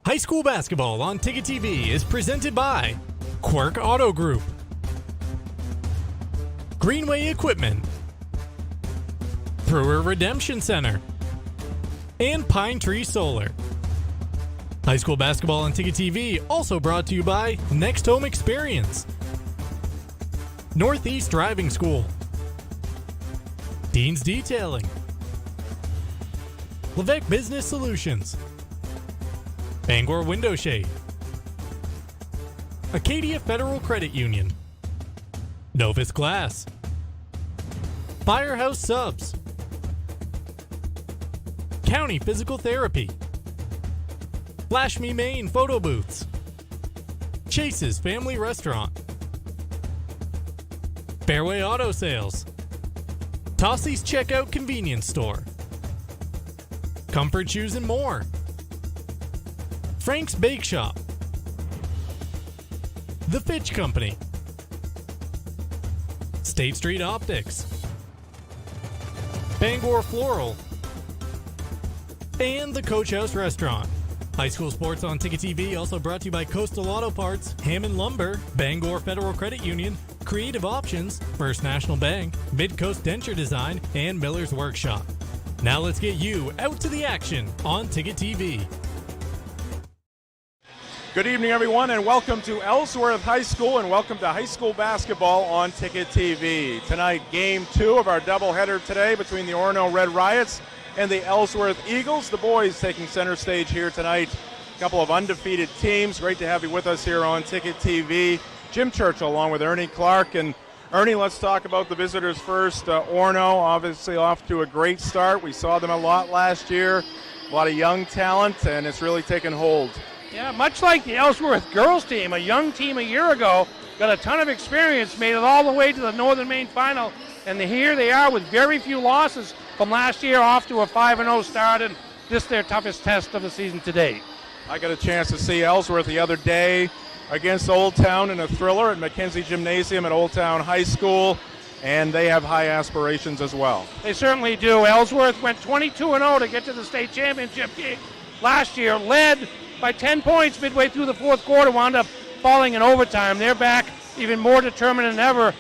High school basketball on Ticket TV is presented by Quirk Auto Group, Greenway Equipment, Brewer Redemption Center, and Pine Tree Solar. High school basketball on Ticket TV also brought to you by Next Home Experience, Northeast Driving School, Dean's Detailing, Levesque Business Solutions, Bangor Window Shade, Acadia Federal Credit Union, Novus Glass, Firehouse Subs, County Physical Therapy, Flash Me Maine Photo Booths, Chase's Family Restaurant, Fairway Auto Sales, Tossie's Checkout Convenience Store, Comfort Shoes and more, Frank's Bake Shop, The Fitch Company, State Street Optics, Bangor Floral, and the Coach House Restaurant. High school sports on Ticket TV also brought to you by Coastal Auto Parts, Hammond Lumber, Bangor Federal Credit Union, Creative Options, First National Bank, Midcoast Denture Design, and Miller's Workshop. Now let's get you out to the action on Ticket TV. Good evening, everyone, and welcome to Ellsworth High School, and welcome to high school basketball on Ticket TV. Tonight, Game 2 of our doubleheader today between the Orono Red Riots and the Ellsworth Eagles. The boys taking center stage here tonight. A couple of undefeated teams. Great to have you with us here on Ticket TV. Jim Churchill along with Ernie Clark. And Ernie, let's talk about the visitors first. Orono obviously off to a great start. We saw them a lot last year. A lot of young talent, and it's really taken hold. Yeah, much like the Ellsworth girls team, a young team a year ago, got a ton of experience, made it all the way to the Northern Maine final, and here they are with very few losses from last year, off to a 5-0 start, and this their toughest test of the season to date. I got a chance to see Ellsworth the other day against Old Town in a thriller at McKenzie Gymnasium at Old Town High School, and they have high aspirations as well. They certainly do. Ellsworth went 22-0 to get to the state championship game last year, led by 10 points midway through the fourth quarter, wound up falling in overtime. They're back even more determined than ever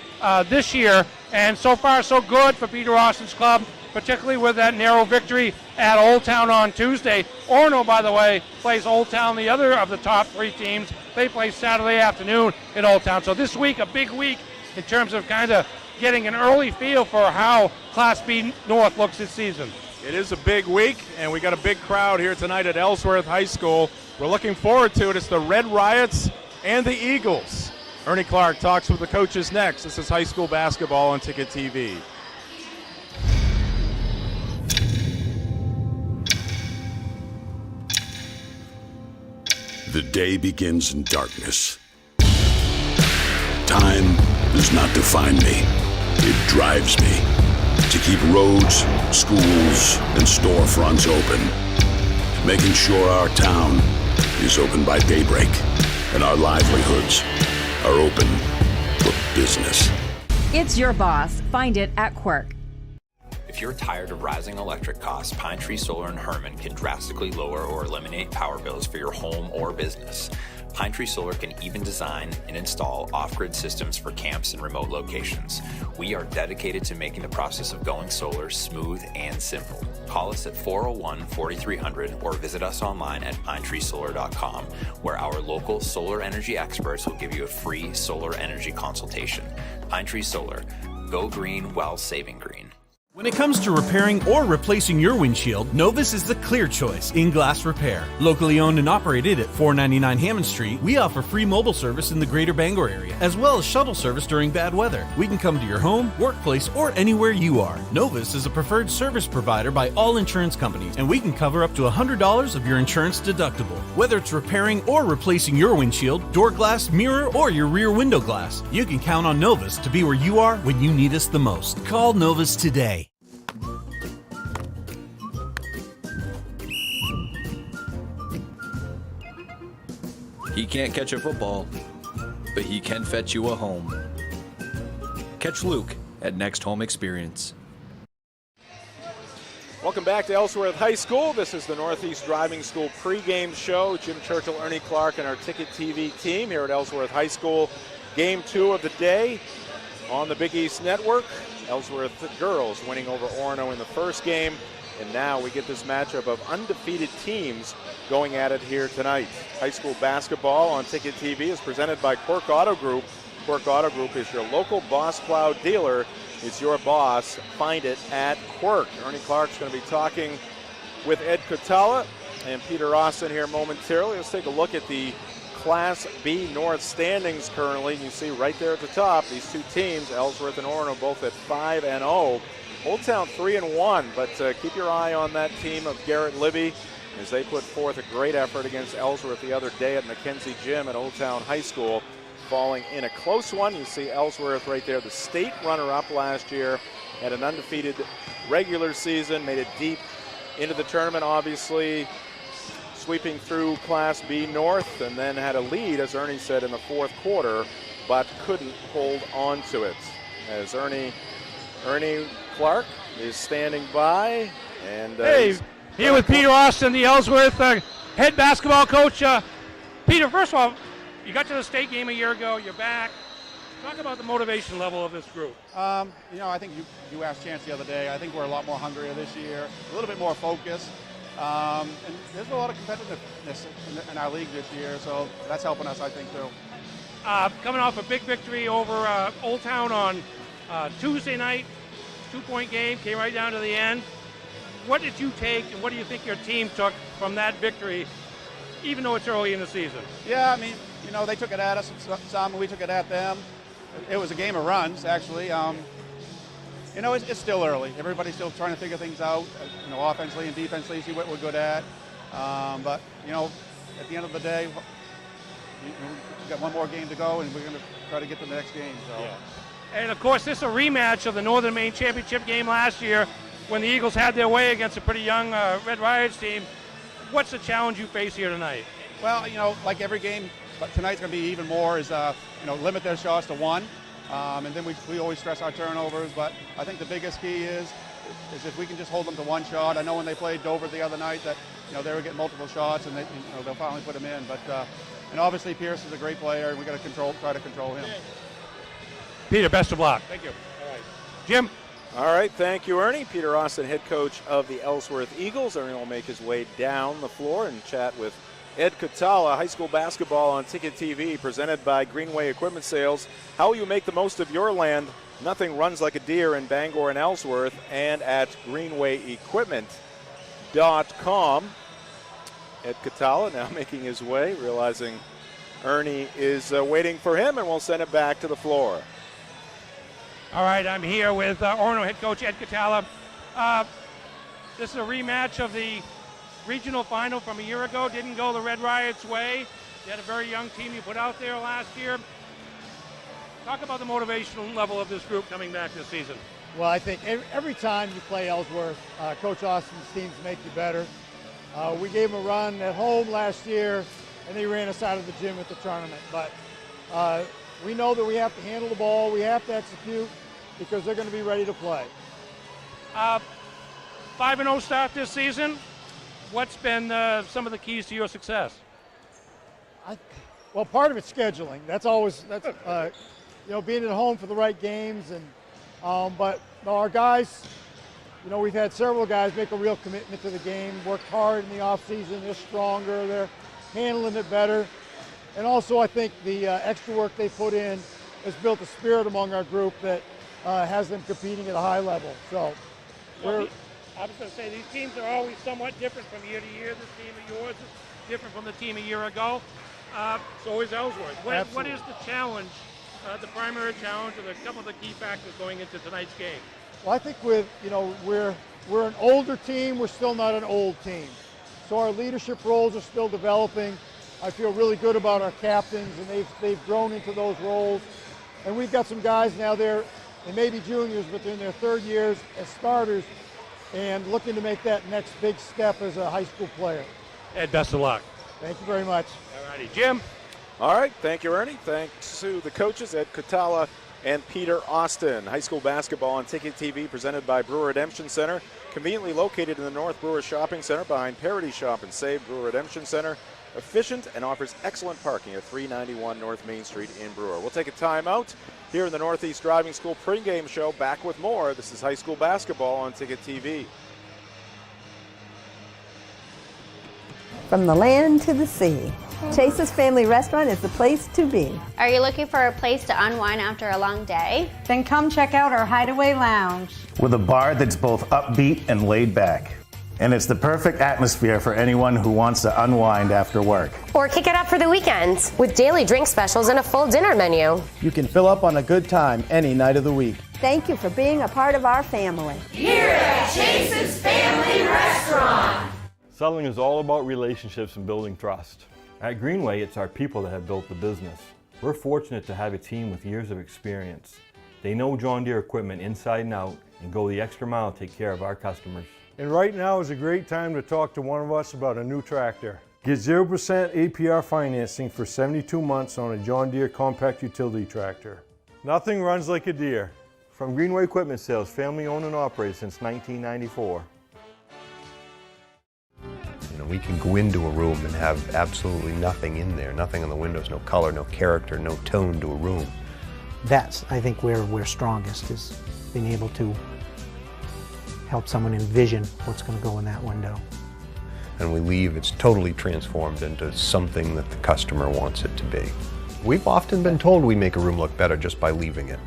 this year, and so far so good for Peter Austin's club, particularly with that narrow victory at Old Town on Tuesday. Orono, by the way, plays Old Town, the other of the top three teams. They play Saturday afternoon in Old Town. So this week, a big week in terms of kind of getting an early feel for how Class B North looks this season. It is a big week, and we got a big crowd here tonight at Ellsworth High School. We're looking forward to it. It's the Red Riots and the Eagles. Ernie Clark talks with the coaches next. This is high school basketball on Ticket TV. The day begins in darkness. Time does not define me. It drives me to keep roads, schools, and storefronts open, making sure our town is open by daybreak and our livelihoods are open for business. It's your boss. Find it at Quirk. If you're tired of rising electric costs, Pine Tree Solar in Herman can drastically lower or eliminate power bills for your home or business. Pine Tree Solar can even design and install off-grid systems for camps and remote locations. We are dedicated to making the process of going solar smooth and simple. Call us at 401-4300 or visit us online at pinetreesolar.com, where our local solar energy experts will give you a free solar energy consultation. Pine Tree Solar. Go green while saving green. When it comes to repairing or replacing your windshield, Novus is the clear choice in glass repair. Locally owned and operated at 499 Hammond Street, we offer free mobile service in the greater Bangor area, as well as shuttle service during bad weather. We can come to your home, workplace, or anywhere you are. Novus is a preferred service provider by all insurance companies, and we can cover up to $100 of your insurance deductible. Whether it's repairing or replacing your windshield, door glass, mirror, or your rear window glass, you can count on Novus to be where you are when you need us the most. Call Novus today. He can't catch a football, but he can fetch you a home. Catch Luke at Next Home Experience. Welcome back to Ellsworth High School. This is the Northeast Driving School pregame show. Jim Churchill, Ernie Clark, and our Ticket TV team here at Ellsworth High School. Game 2 of the day on the Big East Network. Ellsworth girls winning over Orono in the first game. And now we get this matchup of undefeated teams going at it here tonight. High school basketball on Ticket TV is presented by Quirk Auto Group. Quirk Auto Group is your local Boss Plow dealer. It's your boss. Find it at Quirk. Ernie Clark's going to be talking with Ed Kutala and Peter Austin here momentarily. Let's take a look at the Class B North standings currently. You see right there at the top, these two teams, Ellsworth and Orono, both at 5-0. Old Town 3-1, but keep your eye on that team of Garrett Libby as they put forth a great effort against Ellsworth the other day at Mackenzie Gym at Old Town High School, falling in a close one. You see Ellsworth right there, the state runner-up last year, had an undefeated regular season, made it deep into the tournament, obviously sweeping through Class B North, and then had a lead, as Ernie said, in the fourth quarter, but couldn't hold on to it. As Ernie Clark is standing by, and here with Peter Austin, the Ellsworth head basketball coach. Peter, first of all, you got to the state game a year ago. You're back. Talk about the motivation level of this group. I think you asked Chance the other day. I think we're a lot more hungrier this year, a little bit more focused, and there's a lot of competitiveness in our league this year, so that's helping us, I think, too. Coming off a big victory over Old Town on Tuesday night, 2-point game, came right down to the end. What did you take, and what do you think your team took from that victory, even though it's early in the season? Yeah, I mean, they took it at us some, and we took it at them. It was a game of runs, actually. It's still early. Everybody's still trying to figure things out, offensively and defensively, see what we're good at. But at the end of the day, we've got one more game to go, and we're going to try to get to the next game. So. Yeah. And, of course, this is a rematch of the Northern Maine Championship game last year when the Eagles had their way against a pretty young Red Riots team. What's the challenge you face here tonight? Well, like every game, but tonight's going to be even more is, limit their shots to one. And then we always stress our turnovers. But I think the biggest key is if we can just hold them to one shot. I know when they played Dover the other night that, they were getting multiple shots and they'll finally put them in. But, and obviously Pierce is a great player and we got to try to control him. Peter, best of luck. Thank you. All right. Jim? All right, thank you, Ernie. Peter Austin, head coach of the Ellsworth Eagles. Ernie will make his way down the floor and chat with Ed Kutala. High school basketball on Ticket TV, presented by Greenway Equipment Sales. How will you make the most of your land? Nothing runs like a deer in Bangor and Ellsworth, and at greenwayequipment.com. Ed Kutala now making his way, realizing Ernie is waiting for him, and we'll send it back to the floor. All right, I'm here with Orono head coach Ed Kutala. This is a rematch of the regional final from a year ago. Didn't go the Red Riots' way. You had a very young team you put out there last year. Talk about the motivational level of this group coming back this season. Well, I think every time you play Ellsworth, Coach Austin's teams make you better. We gave them a run at home last year, and they ran us out of the gym at the tournament. But we know that we have to handle the ball, we have to execute, because they're going to be ready to play. 5-0 start this season. What's been some of the keys to your success? Well, part of it's scheduling. That's being at home for the right games, and but our guys, we've had several guys make a real commitment to the game, worked hard in the off season. They're stronger, they're handling it better, and also I think the extra work they put in has built a spirit among our group that has them competing at a high level. So I was going to say, these teams are always somewhat different from year to year. This team of yours is different from the team a year ago. So is Ellsworth. What is the challenge, the primary challenge, or a couple of the key factors going into tonight's game? Well, I think we're an older team. We're still not an old team. So our leadership roles are still developing. I feel really good about our captains, and they've grown into those roles. And we've got some guys now there, they may be juniors, but they're in their third years as starters and looking to make that next big step as a high school player. Ed, best of luck. Thank you very much. All righty, Jim. All right, thank you, Ernie. Thanks to the coaches, Ed Kutala and Peter Austin. High school basketball on Ticket TV presented by Brewer Redemption Center. Conveniently located in the North Brewer Shopping Center behind Parity Shop and Save. Brewer Redemption Center, efficient and offers excellent parking at 391 North Main Street in Brewer. We'll take a timeout here in the Northeast Driving School pregame show. Back with more. This is high school basketball on Ticket TV. From the land to the sea, Chase's Family Restaurant is the place to be. Are you looking for a place to unwind after a long day? Then come check out our Hideaway Lounge. With a bar that's both upbeat and laid back. And it's the perfect atmosphere for anyone who wants to unwind after work. Or kick it up for the weekends with daily drink specials and a full dinner menu. You can fill up on a good time any night of the week. Thank you for being a part of our family. Here at Chase's Family Restaurant. Selling is all about relationships and building trust. At Greenway, it's our people that have built the business. We're fortunate to have a team with years of experience. They know John Deere equipment inside and out and go the extra mile to take care of our customers. And right now is a great time to talk to one of us about a new tractor. Get 0% APR financing for 72 months on a John Deere compact utility tractor. Nothing runs like a Deere. From Greenway Equipment Sales, family owned and operated since 1994. We can go into a room and have absolutely nothing in there, nothing on the windows, no color, no character, no tone to a room. That's, I think, where we're strongest, is being able to help someone envision what's going to go in that window. And we leave, it's totally transformed into something that the customer wants it to be. We've often been told we make a room look better just by leaving it.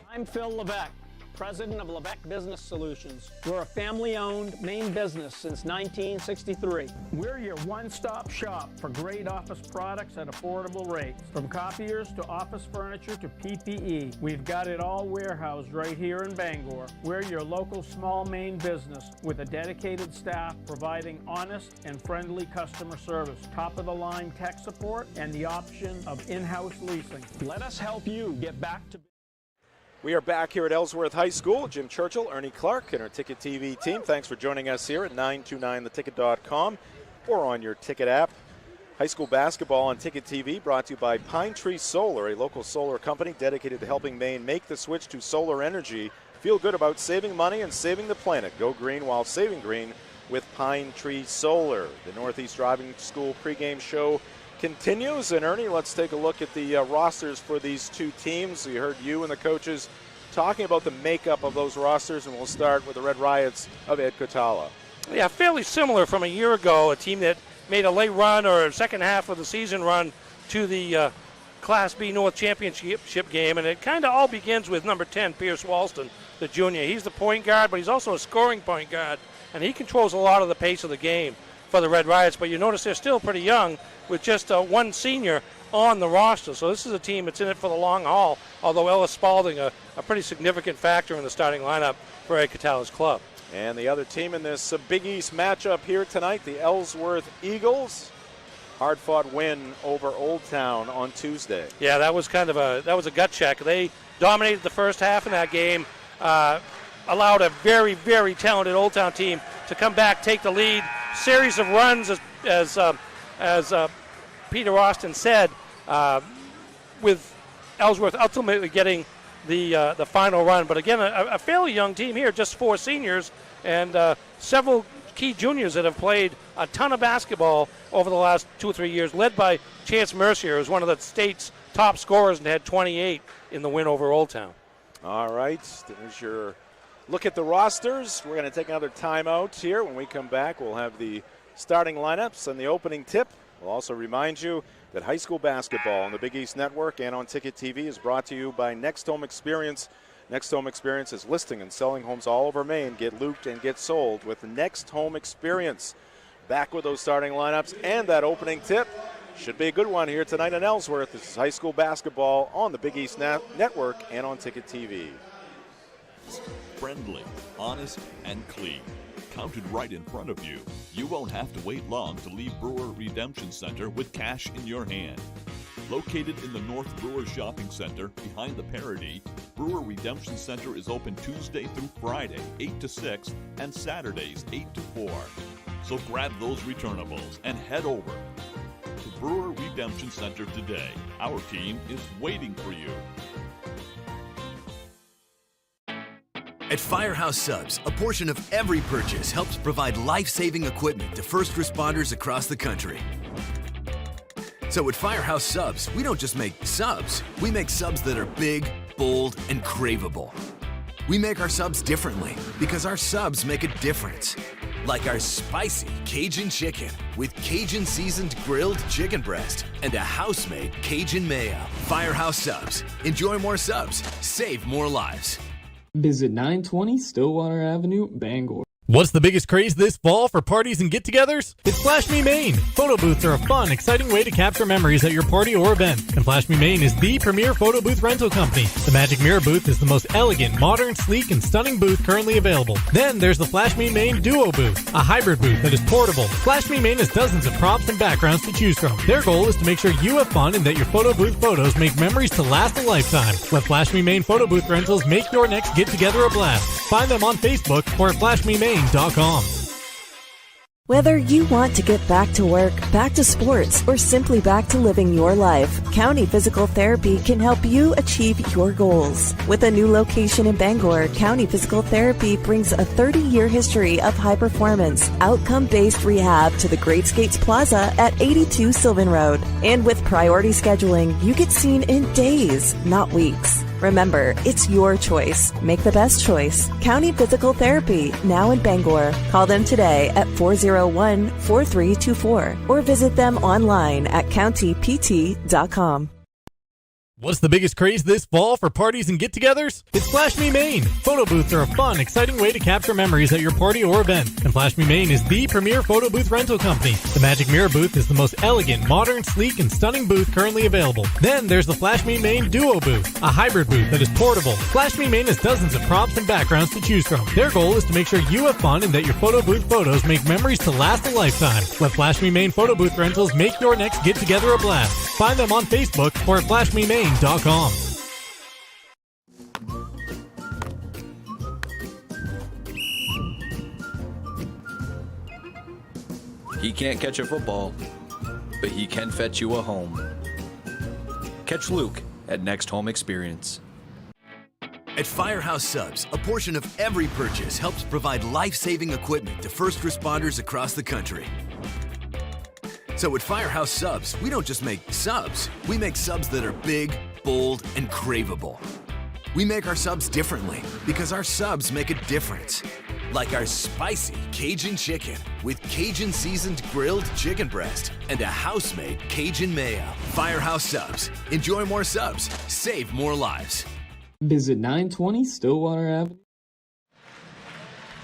I'm Phil Levesque, President of Levesque Business Solutions. We're a family-owned Maine business since 1963. We're your one-stop shop for great office products at affordable rates. From copiers to office furniture to PPE, we've got it all warehoused right here in Bangor. We're your local small Maine business with a dedicated staff providing honest and friendly customer service, top-of-the-line tech support, and the option of in-house leasing. Let us help you get back to... We are back here at Ellsworth High School. Jim Churchill, Ernie Clark, and our Ticket TV team. Thanks for joining us here at 929theticket.com or on your Ticket app. High school basketball on Ticket TV brought to you by Pine Tree Solar, a local solar company dedicated to helping Maine make the switch to solar energy. Feel good about saving money and saving the planet. Go green while saving green with Pine Tree Solar. The Northeast Driving School pregame show continues, and Ernie, let's take a look at the rosters for these two teams. We heard you and the coaches talking about the makeup of those rosters, and we'll start with the Red Riots of Ed Kotala. Yeah, fairly similar from a year ago, a team that made a late run or second half of the season run to the Class B North Championship game, and it kind of all begins with number 10, Pierce Walston, the junior. He's the point guard, but he's also a scoring point guard, and he controls a lot of the pace of the game for the Red Riots, but you notice they're still pretty young with just one senior on the roster. So this is a team that's in it for the long haul, although Ellis Spalding, a pretty significant factor in the starting lineup for Ed Catala's club. And the other team in this Big East matchup here tonight, the Ellsworth Eagles. Hard-fought win over Old Town on Tuesday. Yeah, that was a gut check. They dominated the first half in that game, allowed a very, very talented Old Town team to come back, take the lead. Series of runs, as Peter Austin said, with Ellsworth ultimately getting the final run. But again, a fairly young team here, just 4 seniors and several key juniors that have played a ton of basketball over the last 2 or 3 years, led by Chance Mercier, who's one of the state's top scorers and had 28 in the win over Old Town. All right, there's your look at the rosters. We're going to take another timeout here. When we come back, we'll have the starting lineups and the opening tip. We'll also remind you that high school basketball on the Big East Network and on Ticket TV is brought to you by Next Home Experience. Next Home Experience is listing and selling homes all over Maine. Get looped and get sold with Next Home Experience. Back with those starting lineups and that opening tip. Should be a good one here tonight in Ellsworth. This is high school basketball on the Big East Network and on Ticket TV. Friendly, honest, and clean. Counted right in front of you. You won't have to wait long to leave Brewer Redemption Center with cash in your hand. Located in the North Brewer Shopping Center behind the Parity, Brewer Redemption Center is open Tuesday through Friday, 8 to 6, and Saturdays, 8 to 4. So grab those returnables and head over. Brewer Redemption Center today. Our team is waiting for you. At Firehouse Subs, a portion of every purchase helps provide life-saving equipment to first responders across the country. So at Firehouse Subs, we don't just make subs, we make subs that are big, bold, and craveable. We make our subs differently because our subs make a difference. Like our spicy Cajun chicken with Cajun seasoned grilled chicken breast and a house-made Cajun mayo. Firehouse Subs. Enjoy more subs, save more lives. Visit 920 Stillwater Avenue, Bangor. What's the biggest craze this fall for parties and get-togethers? It's Flash Me Maine. Photo booths are a fun, exciting way to capture memories at your party or event. And Flash Me Maine is the premier photo booth rental company. The Magic Mirror booth is the most elegant, modern, sleek, and stunning booth currently available. Then there's the Flash Me Maine Duo booth, a hybrid booth that is portable. Flash Me Maine has dozens of props and backgrounds to choose from. Their goal is to make sure you have fun and that your photo booth photos make memories to last a lifetime. Let Flash Me Maine photo booth rentals make your next get-together a blast. Find them on Facebook or at flashmemaine.com. Whether you want to get back to work, back to sports, or simply back to living your life, County Physical Therapy can help you achieve your goals. With a new location in Bangor, County Physical Therapy brings a 30-year history of high performance, outcome-based rehab to the Great Skates Plaza at 82 Sylvan Road. And with priority scheduling, you get seen in days, not weeks. Remember, it's your choice. Make the best choice. County Physical Therapy, now in Bangor. Call them today at 401-4324 or visit them online at countypt.com. What's the biggest craze this fall for parties and get-togethers? It's Flash Me Maine. Photo booths are a fun, exciting way to capture memories at your party or event. And Flash Me Maine is the premier photo booth rental company. The Magic Mirror booth is the most elegant, modern, sleek, and stunning booth currently available. Then there's the Flash Me Maine Duo booth, a hybrid booth that is portable. Flash Me Maine has dozens of props and backgrounds to choose from. Their goal is to make sure you have fun and that your photo booth photos make memories to last a lifetime. Let Flash Me Maine photo booth rentals make your next get-together a blast. Find them on Facebook or at flashmemaine.com. He can't catch a football, but he can fetch you a home. Catch Luke at Next Home Experience. At Firehouse Subs, a portion of every purchase helps provide life-saving equipment to first responders across the country. So at Firehouse Subs, we don't just make subs, we make subs that are big, bold, and craveable. We make our subs differently because our subs make a difference. Like our spicy Cajun chicken with Cajun seasoned grilled chicken breast and a house-made Cajun mayo. Firehouse Subs. Enjoy more subs, save more lives. Visit 920 Stillwater Avenue.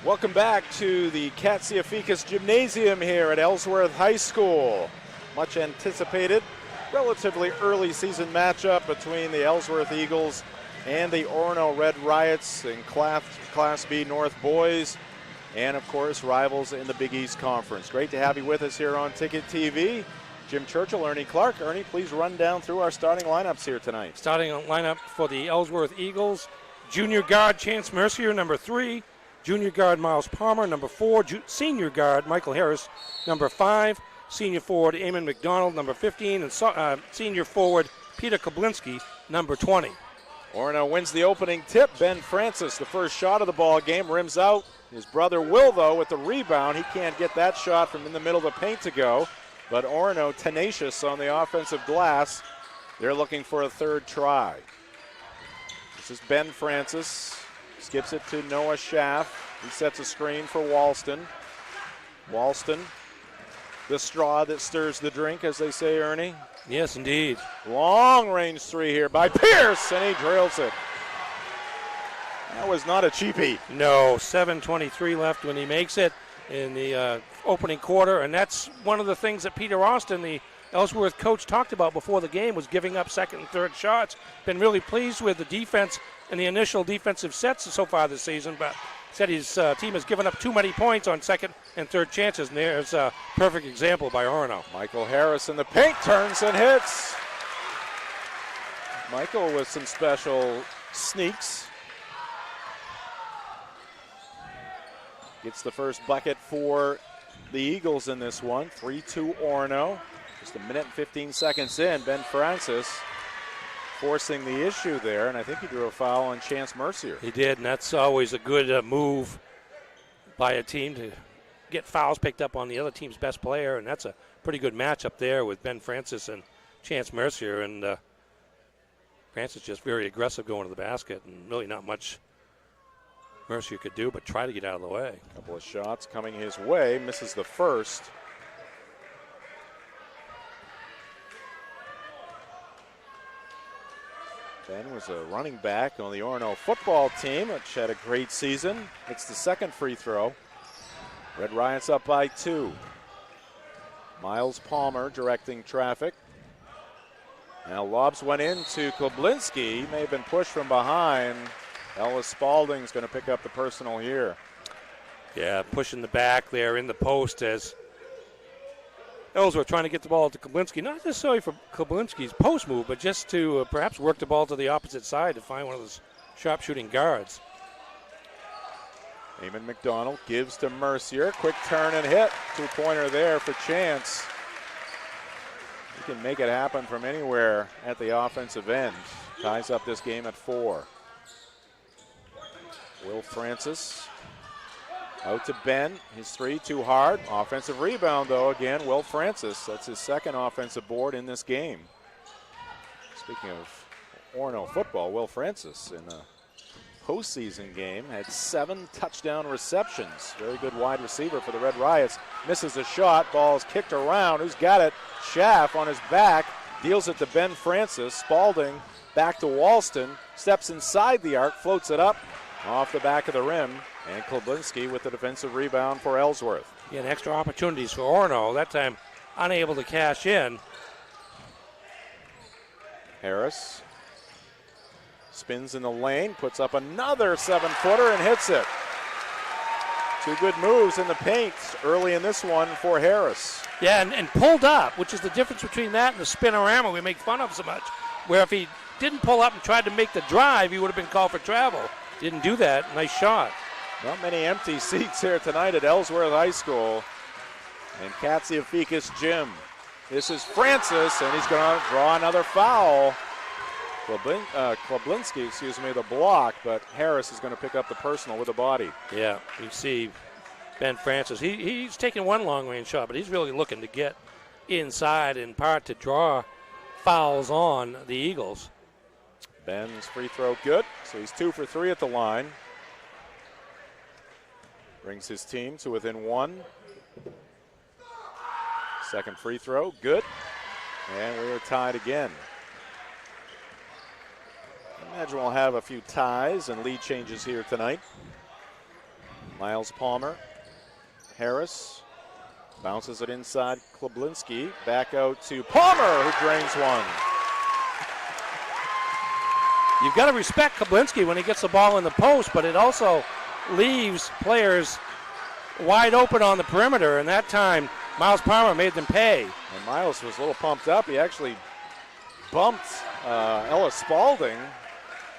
Welcome back to the Katsiafikas Gymnasium here at Ellsworth High School. Much anticipated, relatively early season matchup between the Ellsworth Eagles and the Orono Red Riots in Class B North Boys, and of course rivals in the Big East Conference. Great to have you with us here on Ticket TV. Jim Churchill, Ernie Clark. Ernie, please run down through our starting lineups here tonight. Starting lineup for the Ellsworth Eagles: junior guard Chance Mercier, number 3. Junior guard Miles Palmer, number 4. Senior guard Michael Harris, number 5. Senior forward Eamon McDonald, number 15. And senior forward Peter Koblinski, number 20. Orono wins the opening tip. Ben Francis, the first shot of the ball game, rims out. His brother Will, though, with the rebound. He can't get that shot from in the middle of the paint to go. But Orono tenacious on the offensive glass. They're looking for a third try. This is Ben Francis. Skips it to Noah Schaff. He sets a screen for Walston. Walston, the straw that stirs the drink, as they say, Ernie. Yes, indeed. Long range three here by Pierce, and he drills it. That was not a cheapie. No, 7:23 left when he makes it in the opening quarter, and that's one of the things that Peter Austin, the Ellsworth coach, talked about before the game, was giving up second and third shots. Been really pleased with the defense and the initial defensive sets so far this season, but said his team has given up too many points on second and third chances, and there's a perfect example by Orono. Michael Harris in the paint, turns and hits. Michael with some special sneaks. Gets the first bucket for the Eagles in this one. 3-2 Orono. Just a minute and 15 seconds in, Ben Francis forcing the issue there, and I think he drew a foul on Chance Mercier. He did, and that's always a good move by a team to get fouls picked up on the other team's best player, and that's a pretty good matchup there with Ben Francis and Chance Mercier, and Francis just very aggressive going to the basket, and really not much Mercier could do but try to get out of the way. A couple of shots coming his way, misses the first. Ben was a running back on the Orono football team, which had a great season. It's the second free throw. Red Riots up by 2. Miles Palmer directing traffic. Now lobs went into Kloblinski. He may have been pushed from behind. Ellis Spalding's going to pick up the personal here. Yeah, pushing the back there in the post as Ellsworth trying to get the ball to Kloblinski. Not necessarily for Kloblinski's post move, but just to perhaps work the ball to the opposite side to find one of those sharpshooting guards. Eamon McDonald gives to Mercier. Quick turn and hit. Two-pointer there for Chance. He can make it happen from anywhere at the offensive end. Ties up this game at 4. Will Francis out to Ben. His three too hard. Offensive rebound, though, again, Will Francis. That's his second offensive board in this game. Speaking of Orono football, Will Francis in a postseason game had 7 touchdown receptions. Very good wide receiver for the Red Riots. Misses a shot. Ball's kicked around. Who's got it? Schaff on his back. Deals it to Ben Francis. Spalding back to Walston. Steps inside the arc. Floats it up off the back of the rim. And Kloblinski with the defensive rebound for Ellsworth. Yeah, and extra opportunities for Orono. That time unable to cash in. Harris spins in the lane, puts up another 7-footer and hits it. 2 good moves in the paint early in this one for Harris. Yeah, and pulled up, which is the difference between that and the spinorama we make fun of so much. Where if he didn't pull up and tried to make the drive, he would have been called for travel. Didn't do that. Nice shot. Not many empty seats here tonight at Ellsworth High School and Katsiafikis Gym. This is Francis, and he's going to draw another foul. Kloblinski, the block, but Harris is going to pick up the personal with the body. Yeah, you see Ben Francis. He's taking one long-range shot, but he's really looking to get inside in part to draw fouls on the Eagles. Ben's free throw good, so he's 2 for 3 at the line. Brings his team to within 1. Second free throw, good. And we are tied again. I imagine we'll have a few ties and lead changes here tonight. Miles Palmer, Harris, bounces it inside Kloblinski, back out to Palmer, who drains one. You've got to respect Kloblinski when he gets the ball in the post, but it also leaves players wide open on the perimeter, and that time Miles Palmer made them pay. And Miles was a little pumped up. He actually bumped Ellis Spalding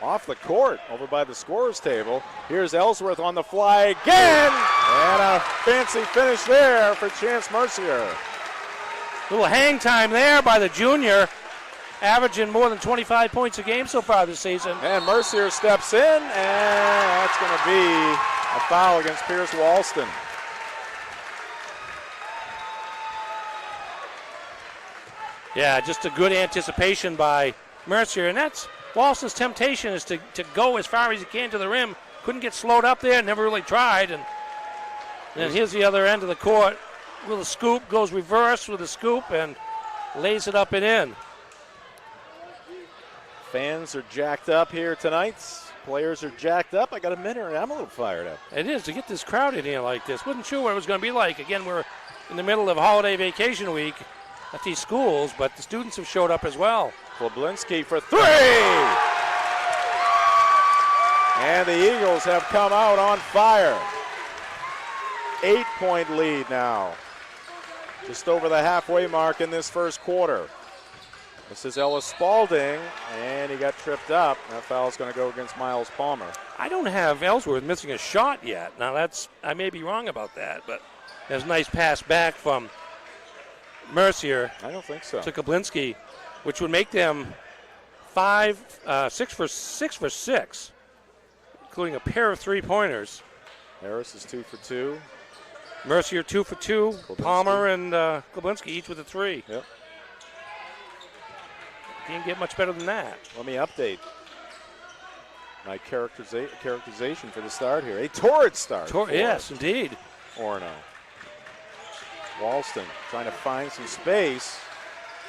off the court over by the scorer's table. Here's Ellsworth on the fly again, and a fancy finish there for Chance Mercier. Little hang time there by the junior, averaging more than 25 points a game so far this season. And Mercier steps in, and that's going to be a foul against Pierce Walston. Yeah, just a good anticipation by Mercier, and that's Walston's temptation is to go as far as he can to the rim. Couldn't get slowed up there, never really tried, and then here's the other end of the court with a scoop, goes reverse with a scoop, and lays it up and in. Fans are jacked up here tonight. Players are jacked up. I got a minute and I'm a little fired up. It is, to get this crowd in here like this. Wasn't sure what it was going to be like. Again, we're in the middle of holiday vacation week at these schools, but the students have showed up as well. Kloblinski for 3! And the Eagles have come out on fire. 8-point lead now. Just over the halfway mark in this first quarter. This is Ellis Spalding, and he got tripped up. That foul's going to go against Miles Palmer. I don't have Ellsworth missing a shot yet. Now I may be wrong about that, but there's a nice pass back from Mercier. I don't think so. To Kablinski, which would make them 6 for 6, including a pair of 3-pointers. Harris is 2 for 2. Mercier 2 for 2. Klobinski. Palmer and Kablinski each with a 3. Yep. Can't get much better than that. Let me update my characterization for the start here. A torrid start. Yes, indeed. Orono. Walston trying to find some space.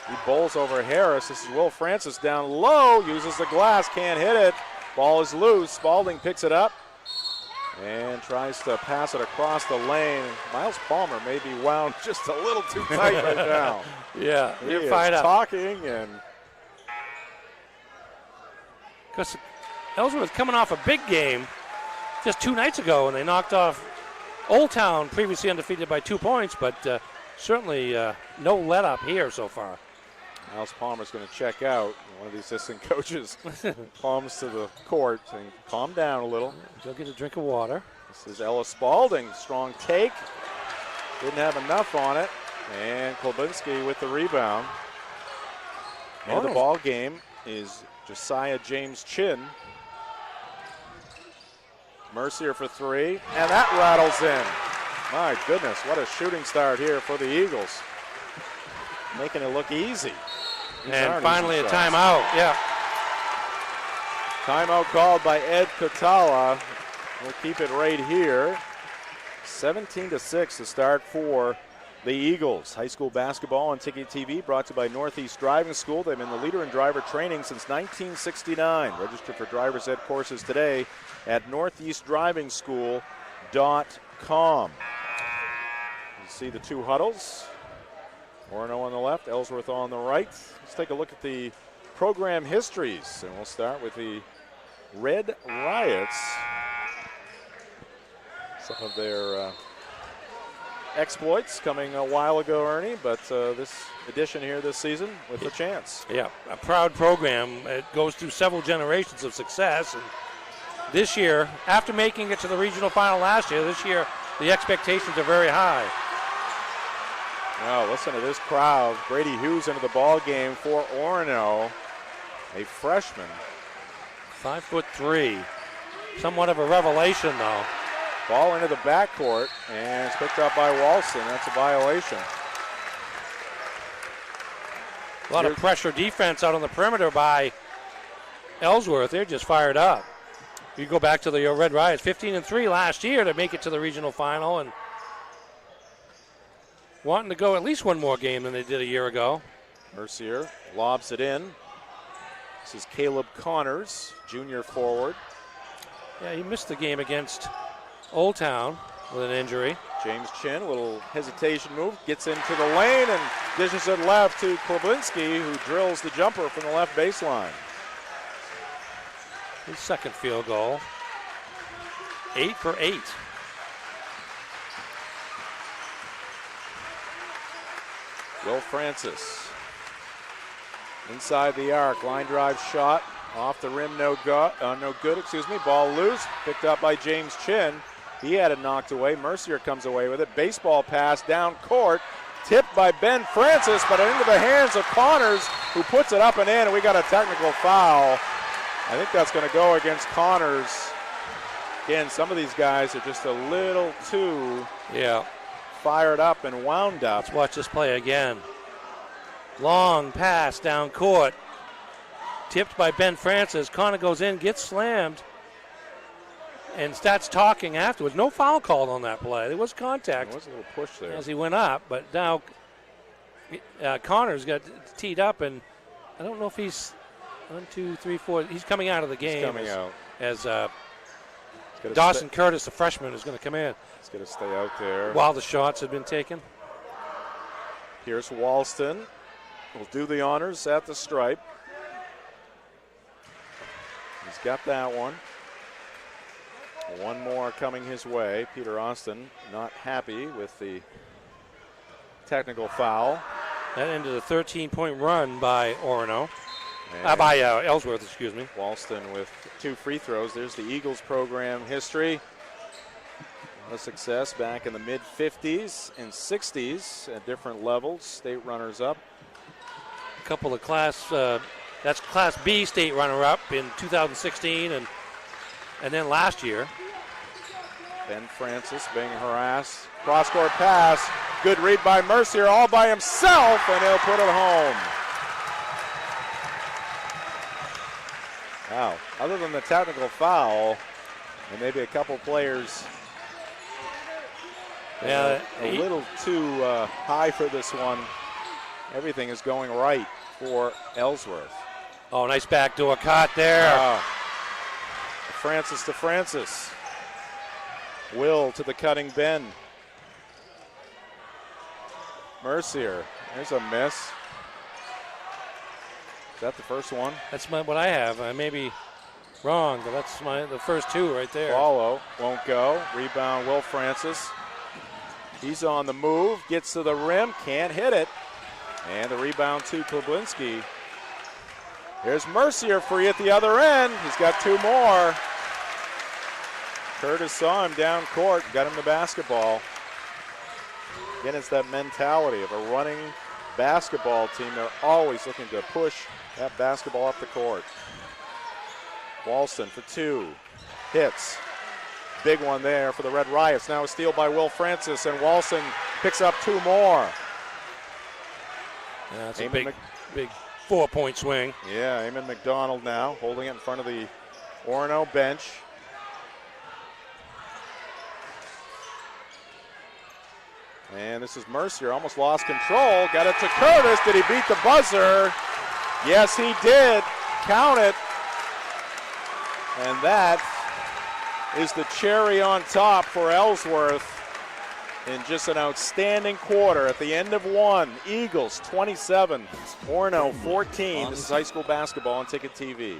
He bowls over Harris. This is Will Francis down low. Uses the glass. Can't hit it. Ball is loose. Spalding picks it up and tries to pass it across the lane. Miles Palmer may be wound just a little too tight right now. Yeah, he is fired up. Talking and. Because Ellsworth coming off a big game just 2 nights ago, and they knocked off Old Town, previously undefeated by 2 points, but certainly no let up here so far. Miles Palmer's going to check out. One of the assistant coaches comes to the court saying, calm down a little. Go get a drink of water. This is Ellis Spalding. Strong take. Didn't have enough on it. And Klobinski with the rebound. And the ball game is Josiah James Chin. Mercier for 3, and that rattles in. My goodness, what a shooting start here for the Eagles. Making it look easy. And finally a timeout, yeah. Timeout called by Ed Kotala. We'll keep it right here. 17-6 to start for the Eagles. High school basketball on Ticket TV brought to you by Northeast Driving School. They've been the leader in driver training since 1969. Register for driver's ed courses today at northeastdrivingschool.com. You see the 2 huddles. Orono on the left, Ellsworth on the right. Let's take a look at the program histories, and we'll start with the Red Riots. Some of their exploits coming a while ago, Ernie, but this edition here this season with a chance. Yeah, a proud program. It goes through several generations of success, and this year, after making it to the regional final last year, this year the expectations are very high. Now listen to this crowd. Brady Hughes into the ball game for Orono, a freshman. 5'3", somewhat of a revelation though. Ball into the backcourt, and it's picked up by Walston. That's a violation. A lot of pressure defense out on the perimeter by Ellsworth. They're just fired up. You go back to the Red Riots, 15-3 last year to make it to the regional final, and wanting to go at least one more game than they did a year ago. Mercier lobs it in. This is Caleb Connors, junior forward. Yeah, he missed the game against Old Town with an injury. James Chin, a little hesitation move, gets into the lane and dishes it left to Klobinski, who drills the jumper from the left baseline. His second field goal. 8 for 8. Will Francis inside the arc, line drive shot off the rim, no good. Ball loose, picked up by James Chin. He had it knocked away. Mercier comes away with it. Baseball pass down court, tipped by Ben Francis, but into the hands of Connors, who puts it up and in, and we got a technical foul. I think that's going to go against Connors. Again, some of these guys are just a little too fired up and wound up. Let's watch this play again. Long pass down court. Tipped by Ben Francis. Connor goes in, gets slammed, and starts talking afterwards. No foul called on that play. There was contact. There was a little push there as he went up, but now Connors got teed up, and I don't know if he's 1, 2, 3, 4. He's coming out of the game. He's coming out. As Dawson Curtis, the freshman, is going to come in. He's going to stay out there. While the shots have been taken. Here's Walston. Will do the honors at the stripe. He's got that one. One more coming his way. Peter Austin not happy with the technical foul. That ended a 13-point run by Orono. By Ellsworth, excuse me. Walston with 2 free throws. There's the Eagles program history. A success back in the mid-50s and 60s at different levels. State runners-up. A couple of that's Class B state runner-up in 2016 and then last year. Ben Francis being harassed. Cross-court pass. Good read by Mercier all by himself, and he'll put it home. Wow. Other than the technical foul, and maybe a couple players a little too high for this one, everything is going right for Ellsworth. Oh, nice backdoor cut there. Francis to Francis. Will to the cutting Ben. Mercier, there's a miss. Is that the first one? That's what I have. I may be wrong, but that's the first two right there. Follow, won't go. Rebound, Will Francis. He's on the move, gets to the rim, can't hit it. And the rebound to Kloblinski. Here's Mercier free at the other end. He's got two more. Curtis saw him down court, got him the basketball. Again, it's that mentality of a running basketball team. They're always looking to push that basketball up the court. Walston for two. Hits. Big one there for the Red Riots. Now a steal by Will Francis, and Walston picks up two more. Yeah, that's a big 4-point swing. Yeah, Eamon McDonald now holding it in front of the Orono bench. And this is Mercier, almost lost control. Got it to Curtis. Did he beat the buzzer? Yes, he did. Count it. And that is the cherry on top for Ellsworth in just an outstanding quarter. At the end of one, Eagles 27, Orono 14. This is high school basketball on Ticket TV.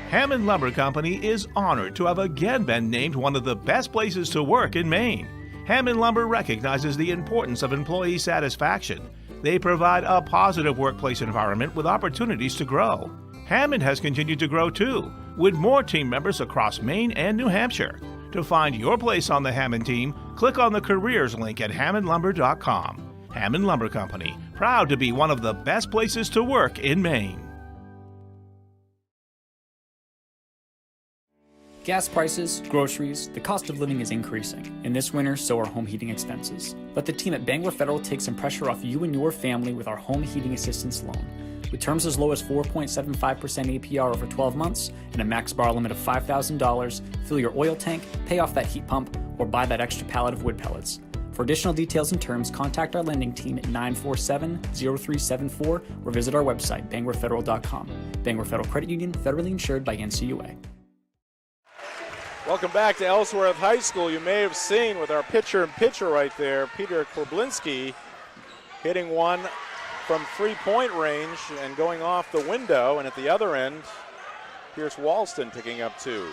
Hammond Lumber Company is honored to have again been named one of the best places to work in Maine. Hammond Lumber recognizes the importance of employee satisfaction. They provide a positive workplace environment with opportunities to grow. Hammond has continued to grow too, with more team members across Maine and New Hampshire. To find your place on the Hammond team, click on the careers link at hammondlumber.com. Hammond Lumber Company, proud to be one of the best places to work in Maine. Gas prices, groceries, the cost of living is increasing. And this winter, so are home heating expenses. Let the team at Bangor Federal take some pressure off you and your family with our home heating assistance loan. With terms as low as 4.75% APR over 12 months and a max borrow limit of $5,000, fill your oil tank, pay off that heat pump, or buy that extra pallet of wood pellets. For additional details and terms, contact our lending team at 947-0374 or visit our website, bangorfederal.com. Bangor Federal Credit Union, federally insured by NCUA. Welcome back to Ellsworth High School. You may have seen with our pitcher-in-pitcher right there, Peter Kloblinski hitting one from three-point range and going off the window. And at the other end, Pierce Walston picking up two.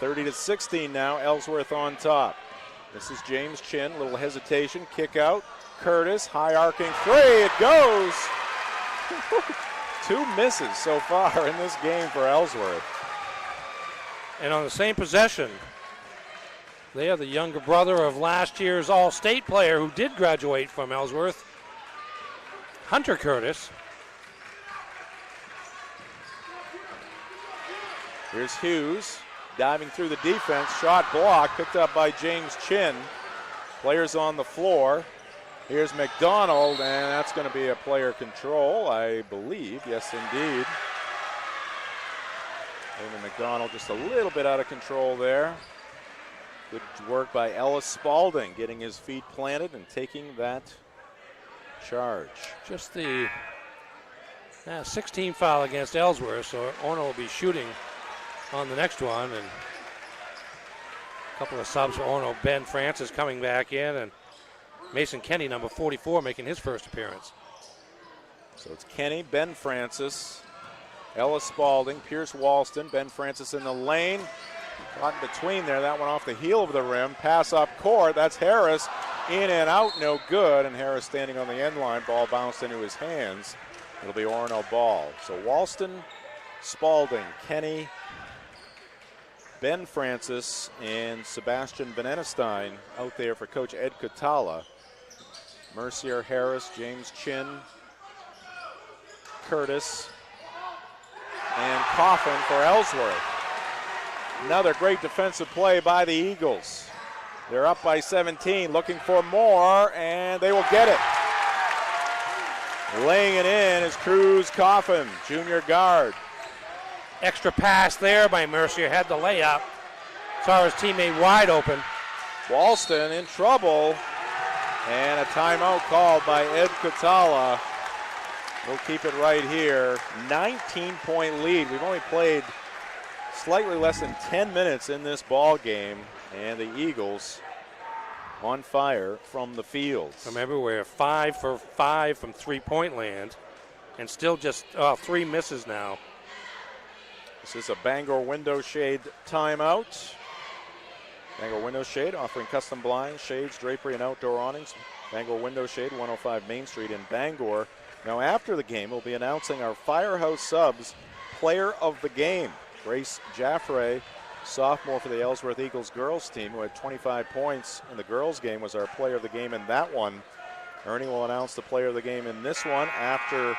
30-16 now, Ellsworth on top. This is James Chin, a little hesitation, kick out. Curtis, high arcing three, it goes. Two misses so far in this game for Ellsworth. And on the same possession, they are the younger brother of last year's All-State player who did graduate from Ellsworth, Hunter Curtis. Here's Hughes diving through the defense, shot blocked, picked up by James Chin. Players on the floor. Here's McDonald, and that's going to be a player control, I believe. Yes, indeed. David McDonald just a little bit out of control there. Good work by Ellis Spalding, getting his feet planted and taking that charge. Just the 16 foul against Ellsworth, so Orono will be shooting on the next one. And a couple of subs for Orono. Ben Francis coming back in, and Mason Kenny, number 44, making his first appearance. So it's Kenny, Ben Francis, Ellis Spalding, Pierce Walston, Ben Francis in the lane. Caught in between there, that one off the heel of the rim. Pass up court, that's Harris. In and out, no good. And Harris standing on the end line, ball bounced into his hands. It'll be Orono ball. So Walston, Spalding, Kenny, Ben Francis, and Sebastian Venenestein out there for Coach Ed Catala. Mercier, Harris, James Chin, Curtis, and Coffin for Ellsworth. Another great defensive play by the Eagles. They're up by 17, looking for more, and they will get it. Laying it in is Cruz Coffin, junior guard. Extra pass there by Mercier, had the layup. Saw his teammate wide open. Walston in trouble, and a timeout called by Ed Catala. We'll keep it right here. 19-point lead. We've only played slightly less than 10 minutes in this ball game, and the Eagles on fire from the fields. Remember, we're 5 for 5 from three-point land, and still just 3 misses now. This is a Bangor Window Shade timeout. Bangor Window Shade offering custom blinds, shades, drapery, and outdoor awnings. Bangor Window Shade, 105 Main Street in Bangor. Now after the game, we'll be announcing our Firehouse Subs Player of the Game. Grace Jaffray, sophomore for the Ellsworth Eagles girls team, who had 25 points in the girls game, was our player of the game in that one. Ernie will announce the player of the game in this one after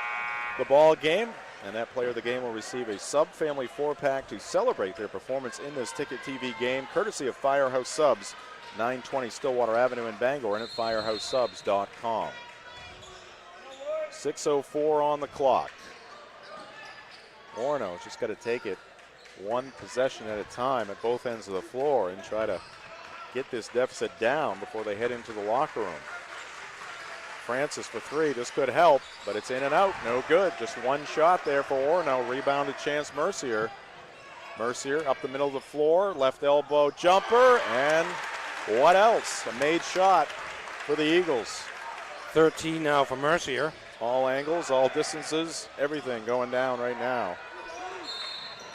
the ball game, and that player of the game will receive a sub-family 4-pack to celebrate their performance in this Ticket TV game, courtesy of Firehouse Subs, 920 Stillwater Avenue in Bangor, and at firehousesubs.com. 6:04 on the clock. Orono just got to take it one possession at a time at both ends of the floor and try to get this deficit down before they head into the locker room. Francis for 3, this could help, but it's in and out, no good. Just one shot there for Orono, rebounded Chance Mercier. Mercier up the middle of the floor, left elbow jumper, and what else? A made shot for the Eagles. 13 now for Mercier. All angles, all distances, everything going down right now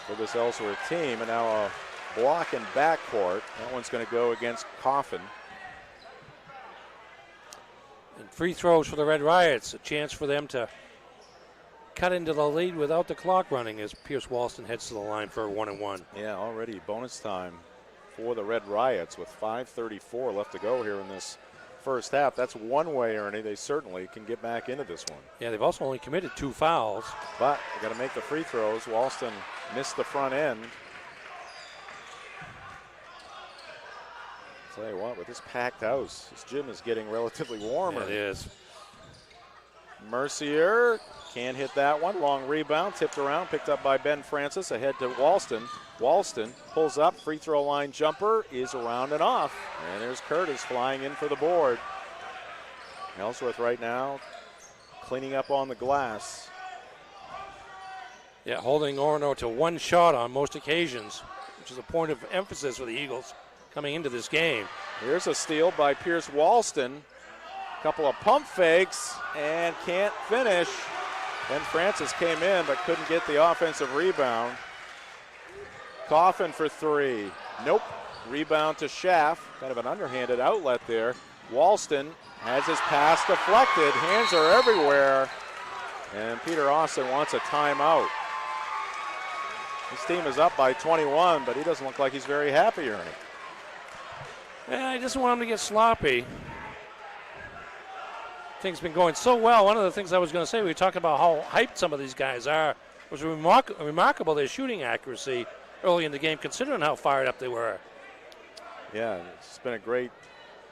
for this Ellsworth team. And now a block in backcourt. That one's going to go against Coffin. And free throws for the Red Riots. A chance for them to cut into the lead without the clock running as Pierce Walston heads to the line for a 1-and-1. Yeah, already bonus time for the Red Riots with 5:34 left to go here in this first half. That's one way, Ernie. They certainly can get back into this one. Yeah, they've also only committed 2 fouls. But they got to make the free throws. Walston missed the front end. Tell you what, with this packed house, this gym is getting relatively warmer. Yeah, it is. Mercier can't hit that one. Long rebound, tipped around, picked up by Ben Francis. Ahead to Walston. Walston pulls up, free throw line jumper is around and off. And there's Curtis flying in for the board. Ellsworth right now cleaning up on the glass. Yeah, holding Orono to 1 shot on most occasions, which is a point of emphasis for the Eagles coming into this game. Here's a steal by Pierce Walston. Couple of pump fakes and can't finish. Ben Francis came in but couldn't get the offensive rebound. Coffin for 3. Nope. Rebound to Schaff. Kind of an underhanded outlet there. Walston has his pass deflected. Hands are everywhere. And Peter Austin wants a timeout. His team is up by 21, but he doesn't look like he's very happy, Ernie. Yeah, he doesn't want him to get sloppy. Things been going so well. One of the things I was going to say, we talked about how hyped some of these guys are. It was remarkable their shooting accuracy early in the game, considering how fired up they were. Yeah, it's been a great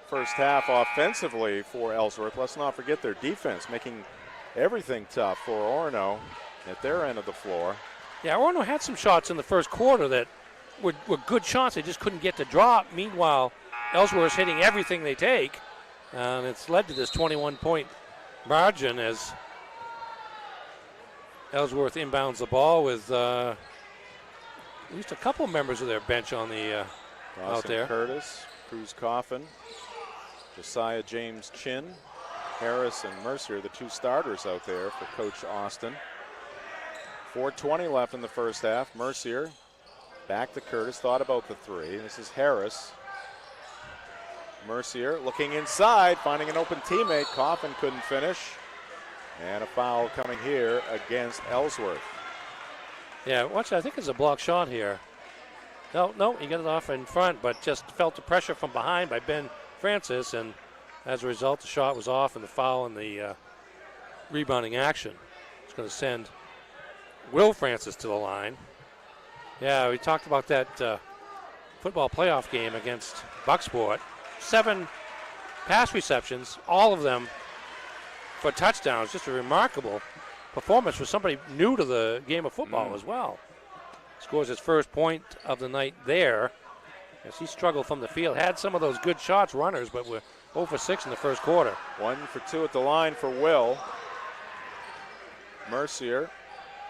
first half offensively for Ellsworth. Let's not forget their defense, making everything tough for Orono at their end of the floor. Yeah, Orono had some shots in the first quarter that were good shots. They just couldn't get the drop. Meanwhile, Ellsworth's hitting everything they take. And it's led to this 21-point margin as Ellsworth inbounds the ball with at least a couple members of their bench on the out there. Curtis, Cruz Coffin, Josiah James Chin, Harris and Mercier, the 2 starters out there for Coach Austin. 4:20 left in the first half. Mercier back to Curtis, thought about the 3. This is Harris. Mercier looking inside, finding an open teammate. Coffin couldn't finish. And a foul coming here against Ellsworth. Yeah, watch, I think it's a block shot here. No, he got it off in front, but just felt the pressure from behind by Ben Francis, and as a result, the shot was off, and the foul and the rebounding action. It's going to send Will Francis to the line. Yeah, we talked about that football playoff game against Bucksport. 7 pass receptions, all of them for touchdowns. Just a remarkable performance for somebody new to the game of football as well. Scores his first point of the night there as he struggled from the field. Had some of those good shots, runners, but we're 0 for 6 in the first quarter. 1 for 2 at the line for Will. Mercier,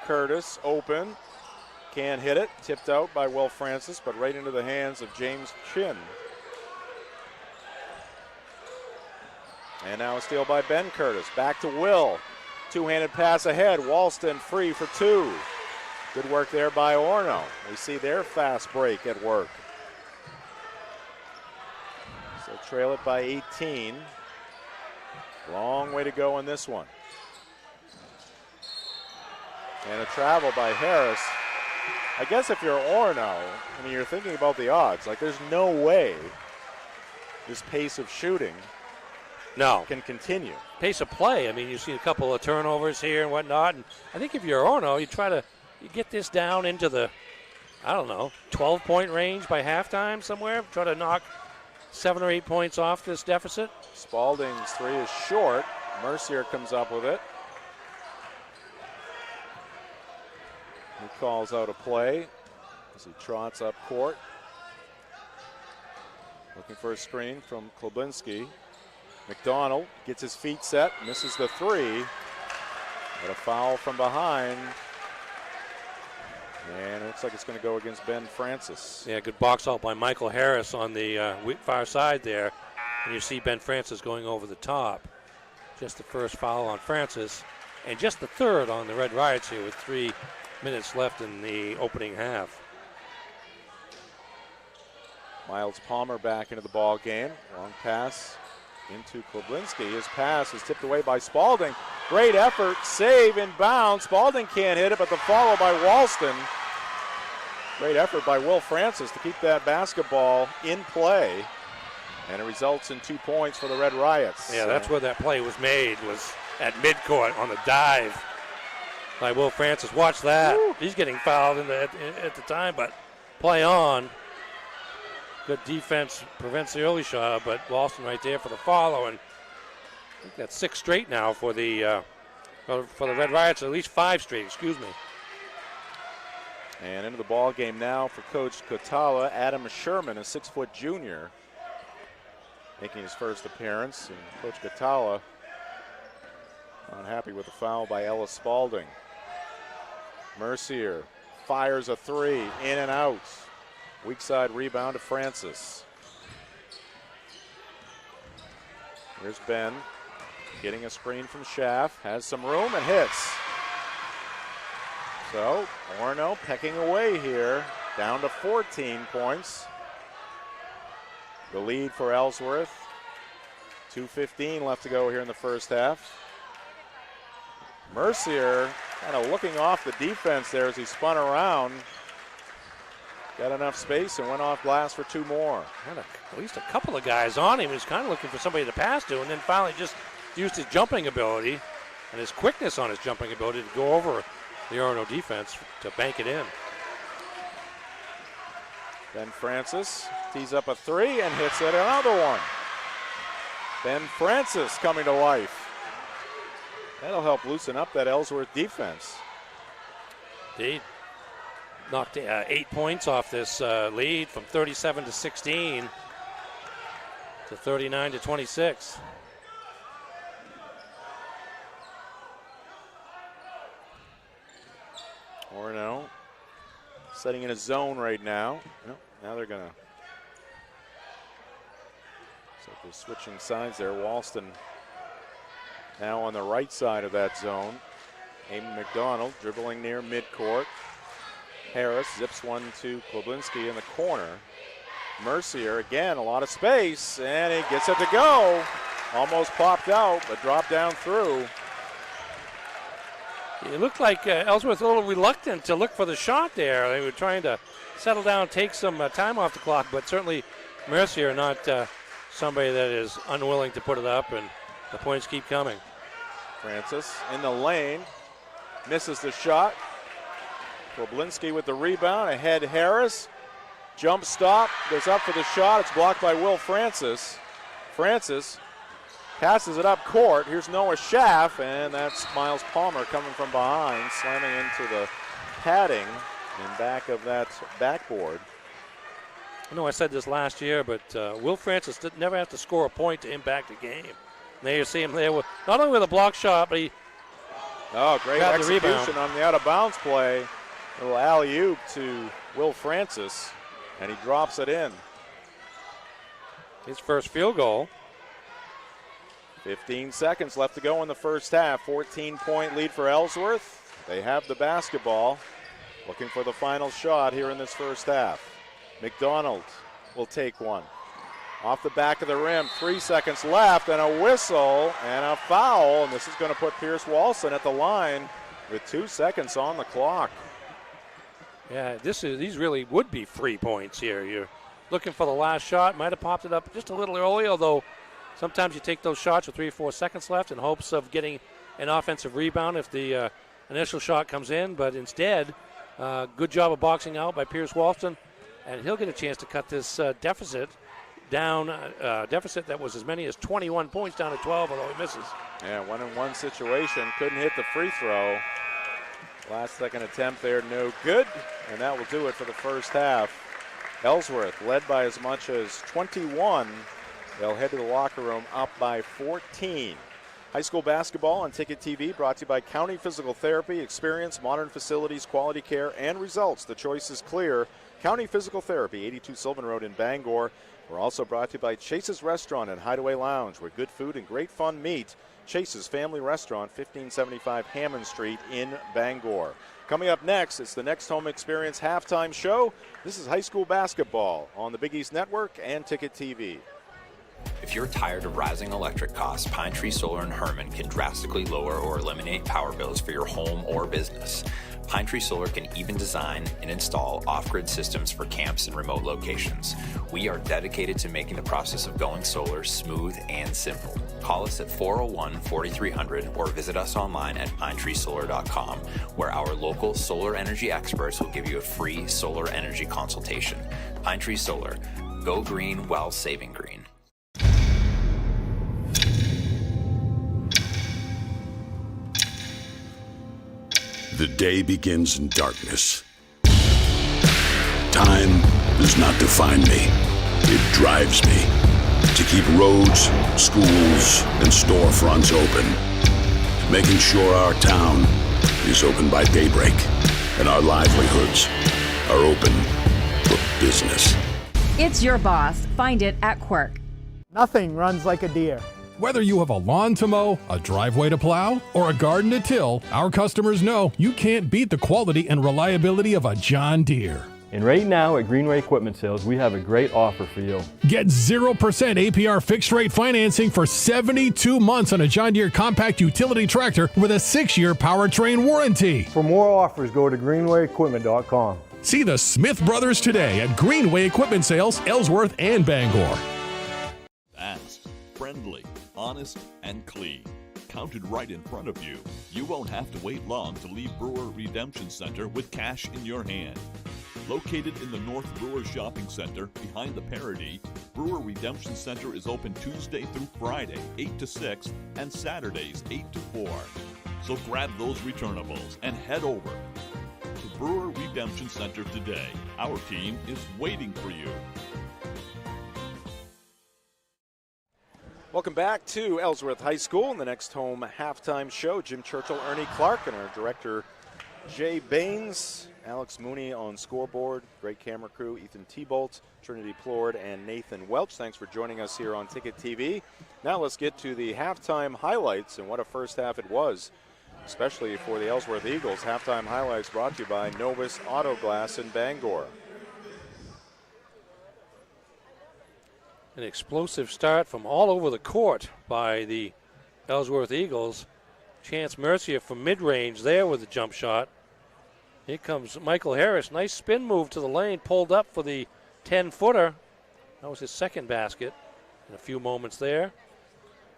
Curtis, open. Can't hit it. Tipped out by Will Francis, but right into the hands of James Chin. And now a steal by Ben Curtis. Back to Will. Two-handed pass ahead. Walston free for 2. Good work there by Orono. We see their fast break at work. So trail it by 18. Long way to go in this one. And a travel by Harris. I guess if you're Orono, I mean, you're thinking about the odds. Like, there's no way this pace of shooting can continue. Pace of play. I mean, you see a couple of turnovers here and whatnot. And I think if you're Orono, you try to get this down into the, 12-point range by halftime somewhere. Try to knock 7 or 8 points off this deficit. Spalding's 3 is short. Mercier comes up with it. He calls out a play as he trots up court. Looking for a screen from Kloblinski. McDonald gets his feet set, misses the 3. But a foul from behind. And it looks like it's going to go against Ben Francis. Yeah, good box out by Michael Harris on the far side there. And you see Ben Francis going over the top. Just the first foul on Francis. And just the third on the Red Riots here with 3 minutes left in the opening half. Miles Palmer back into the ball game. Long pass into Kloblinski. His pass is tipped away by Spalding. Great effort, save inbound. Spalding can't hit it, but the follow by Walston. Great effort by Will Francis to keep that basketball in play. And it results in 2 points for the Red Riots. Yeah, that's where that play was made, was at midcourt on the dive by Will Francis. Watch that. Woo. He's getting fouled at the time, but play on. Good defense prevents the early shot, but Walston right there for the follow. And I think that's 6 straight now for the Red Riots, at least 5 straight, excuse me. And into the ball game now for Coach Kotala. Adam Sherman, a 6-foot junior, making his first appearance. And Coach Kotala unhappy with the foul by Ellis Spalding. Mercier fires a 3, in and out. Weak side rebound to Francis. Here's Ben getting a screen from Schaff, has some room and hits. So Orono pecking away here, down to 14 points. The lead for Ellsworth. 2:15 left to go here in the first half. Mercier kind of looking off the defense there as he spun around. Got enough space and went off glass for 2 more. Had at least a couple of guys on him. He was kind of looking for somebody to pass to, and then finally just used his jumping ability and his quickness on his jumping ability to go over the Orono defense to bank it in. Ben Francis tees up a 3 and hits it another one. Ben Francis coming to life. That'll help loosen up that Ellsworth defense. Indeed. Knocked 8 points off this lead from 37 to 16 to 39 to 26. Orono setting in a zone right now. Now they're going to. So they're switching sides there. Walston now on the right side of that zone. Eamon McDonald dribbling near midcourt. Harris zips one to Kloblinski in the corner. Mercier again, a lot of space, and he gets it to go. Almost popped out, but dropped down through. It looked like Ellsworth a little reluctant to look for the shot there. They were trying to settle down, take some time off the clock, but certainly Mercier not somebody that is unwilling to put it up, and the points keep coming. Francis in the lane, misses the shot. Koblinski with the rebound, ahead Harris. Jump stop, goes up for the shot. It's blocked by Will Francis. Francis passes it up court. Here's Noah Schaff, and that's Miles Palmer coming from behind, slamming into the padding in back of that backboard. I know I said this last year, but Will Francis never have to score a point to impact the game. And there you see him there with not only with a block shot, but he great execution on the out-of-bounds play. A little alley-oop to Will Francis, and he drops it in. His first field goal. 15 seconds left to go in the first half. 14-point lead for Ellsworth. They have the basketball. Looking for the final shot here in this first half. McDonald will take one. Off the back of the rim, 3 seconds left, and a whistle and a foul. And this is going to put Pierce Walson at the line with 2 seconds on the clock. Yeah, these really would be free points here. You're looking for the last shot. Might have popped it up just a little early, although sometimes you take those shots with 3 or 4 seconds left in hopes of getting an offensive rebound if the initial shot comes in. But instead, good job of boxing out by Pierce Walston, and he'll get a chance to cut this deficit down. Deficit that was as many as 21 points down to 12, although he misses. Yeah, 1-on-1 situation. Couldn't hit the free throw. Last second attempt there, no good. And that will do it for the first half. Ellsworth led by as much as 21. They'll head to the locker room up by 14. High school basketball on Ticket TV brought to you by County Physical Therapy. Experience, modern facilities, quality care, and results. The choice is clear. County Physical Therapy, 82 Sylvan Road in Bangor. We're also brought to you by Chase's Restaurant and Hideaway Lounge, where good food and great fun meet. Chase's Family Restaurant, 1575 Hammond Street in Bangor. Coming up next, it's the Next Home Experience halftime show. This is high school basketball on the Big East Network and Ticket TV. If you're tired of rising electric costs, Pine Tree Solar in Herman can drastically lower or eliminate power bills for your home or business. Pine Tree Solar can even design and install off-grid systems for camps and remote locations. We are dedicated to making the process of going solar smooth and simple. Call us at 401-4300 or visit us online at pinetreesolar.com, where our local solar energy experts will give you a free solar energy consultation. Pine Tree Solar. Go green while saving green. The day begins in darkness. Time does not define me. It drives me to keep roads, schools, and storefronts open, making sure our town is open by daybreak and our livelihoods are open for business. It's your boss. Find it at Quirk. Nothing runs like a deer. Whether you have a lawn to mow, a driveway to plow, or a garden to till, our customers know you can't beat the quality and reliability of a John Deere. And right now at Greenway Equipment Sales, we have a great offer for you. Get 0% APR fixed rate financing for 72 months on a John Deere compact utility tractor with a 6-year powertrain warranty. For more offers, go to greenwayequipment.com. See the Smith Brothers today at Greenway Equipment Sales, Ellsworth and Bangor. Fast, friendly, honest, and clean. Counted right in front of you. You won't have to wait long to leave Brewer Redemption Center with cash in your hand. Located in the North Brewer Shopping Center behind the Parody, Brewer Redemption Center is open Tuesday through Friday, 8 to 6, and Saturdays, 8 to 4. So grab those returnables and head over to Brewer Redemption Center today. Our team is waiting for you. Welcome back to Ellsworth High School and the Next Home halftime show. Jim Churchill, Ernie Clark, and our director, Jay Baines. Alex Mooney on scoreboard, great camera crew, Ethan T-Bolt, Trinity Plord, and Nathan Welch. Thanks for joining us here on Ticket TV. Now let's get to the halftime highlights, and what a first half it was, especially for the Ellsworth Eagles. Halftime highlights brought to you by Novus Auto Glass in Bangor. An explosive start from all over the court by the Ellsworth Eagles. Chance Mercier from mid-range there with the jump shot. Here comes Michael Harris. Nice spin move to the lane, pulled up for the 10-footer. That was his second basket in a few moments there.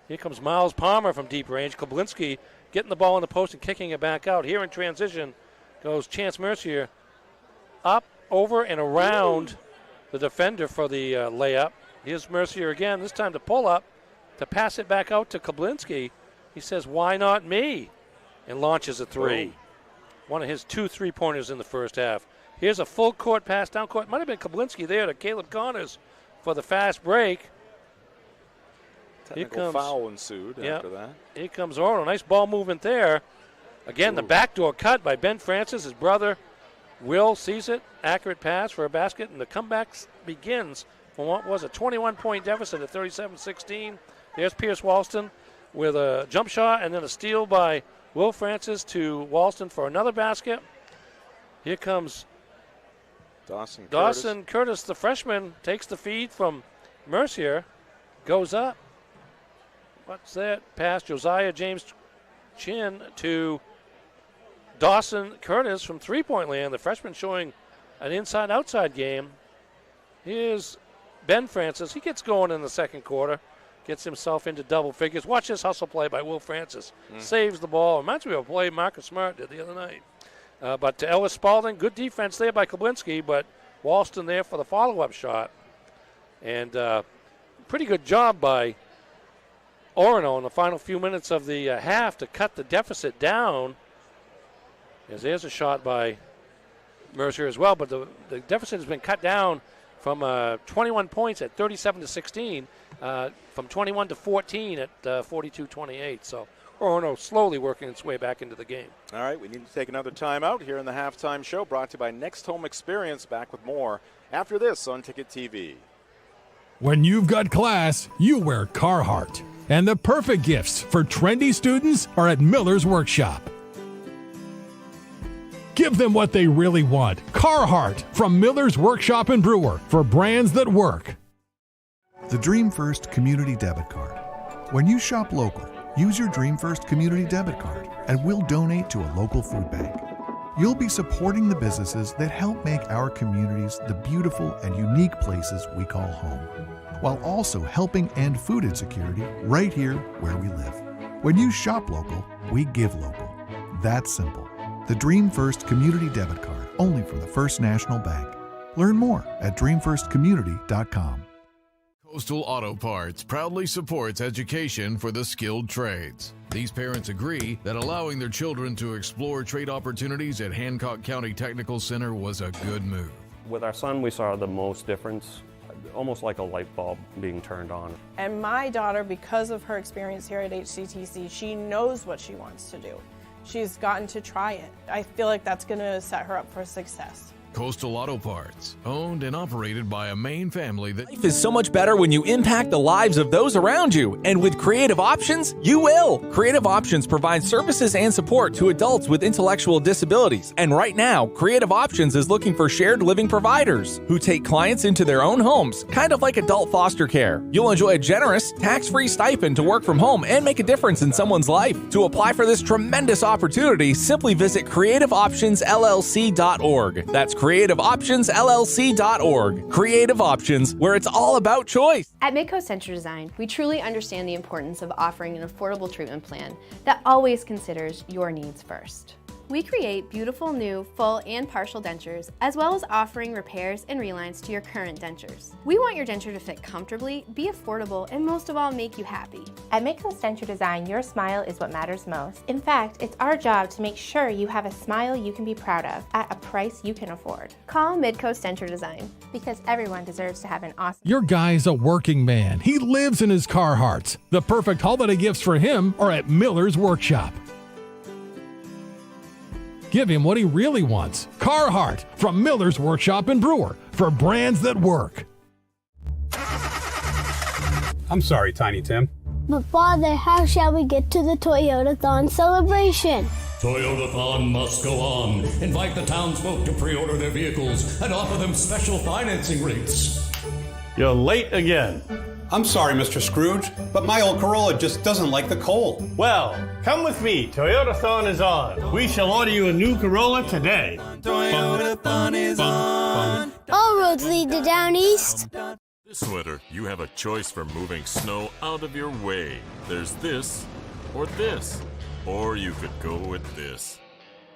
Here comes Miles Palmer from deep range. Koblinski getting the ball in the post and kicking it back out. Here in transition goes Chance Mercier up, over, and around the defender for the layup. Here's Mercier again, this time to pull up, to pass it back out to Koblinski. He says, why not me? And launches a three. One of his 2 3-pointers in the first half. Here's a full court pass down court. Might have been Koblinski there to Caleb Connors for the fast break. Technical foul ensued after that. Here comes Orono. Nice ball movement there. Again, the backdoor cut by Ben Francis. His brother Will sees it. Accurate pass for a basket, and the comeback begins from what was a 21-point deficit at 37-16. There's Pierce Walston with a jump shot and then a steal by Will Francis to Walston for another basket. Here comes Dawson Curtis, the freshman, takes the feed from Mercier, goes up. What's that? Pass Josiah James Chin to Dawson Curtis from three-point land. The freshman showing an inside-outside game. Here's Ben Francis. He gets going in the second quarter, gets himself into double figures. Watch this hustle play by Will Francis. Saves the ball. Reminds me of a play Marcus Smart did the other night. But to Ellis Spalding, good defense there by Koblinski, but Walston there for the follow-up shot. And pretty good job by Orono in the final few minutes of the half to cut the deficit down. As there's a shot by Mercier as well, but the deficit has been cut down from 21 points at 37-16, from 21 to 14 at 42-28. So Orono slowly working its way back into the game. All right, we need to take another timeout here in the halftime show, brought to you by Next Home Experience. Back with more after this on Ticket TV. When you've got class, you wear Carhartt. And the perfect gifts for trendy students are at Miller's Workshop. Give them what they really want. Carhartt from Miller's Workshop and Brewer for brands that work. The Dream First Community Debit Card. When you shop local, use your Dream First Community Debit Card and we'll donate to a local food bank. You'll be supporting the businesses that help make our communities the beautiful and unique places we call home, while also helping end food insecurity right here where we live. When you shop local, we give local. That's simple. The Dream First Community Debit Card, only from the First National Bank. Learn more at dreamfirstcommunity.com. Coastal Auto Parts proudly supports education for the skilled trades. These parents agree that allowing their children to explore trade opportunities at Hancock County Technical Center was a good move. With our son, we saw the most difference, almost like a light bulb being turned on. And my daughter, because of her experience here at HCTC, she knows what she wants to do. She's gotten to try it. I feel like that's going to set her up for success. Coastal Auto Parts, owned and operated by a Maine family that... Life is so much better when you impact the lives of those around you. And with Creative Options, you will. Creative Options provides services and support to adults with intellectual disabilities. And right now, Creative Options is looking for shared living providers who take clients into their own homes, kind of like adult foster care. You'll enjoy a generous, tax-free stipend to work from home and make a difference in someone's life. To apply for this tremendous opportunity, simply visit creativeoptionsllc.org. That's creativeoptionsllc.org. Creative Options, where it's all about choice. At Midcoast Denture Design, we truly understand the importance of offering an affordable treatment plan that always considers your needs first. We create beautiful new full and partial dentures, as well as offering repairs and relines to your current dentures. We want your denture to fit comfortably, be affordable, and most of all, make you happy. At Midcoast Denture Design, your smile is what matters most. In fact, it's our job to make sure you have a smile you can be proud of at a price you can afford. Call Midcoast Denture Design. Because everyone deserves to have an awesome... Your guy's a working man. He lives in his Carhartts. The perfect holiday gifts for him are at Miller's Workshop. Give him what he really wants. Carhartt from Miller's Workshop and Brewer for brands that work. I'm sorry, Tiny Tim. But Father, how shall we get to the Toyota-thon celebration? Toyota-thon must go on. Invite the townsfolk to pre-order their vehicles and offer them special financing rates. You're late again. I'm sorry, Mr. Scrooge, but my old Corolla just doesn't like the cold. Well, come with me. Toyotathon is on. We shall order you a new Corolla today. Toyotathon is on. All roads lead to down east. This winter, you have a choice for moving snow out of your way. There's this, or you could go with this.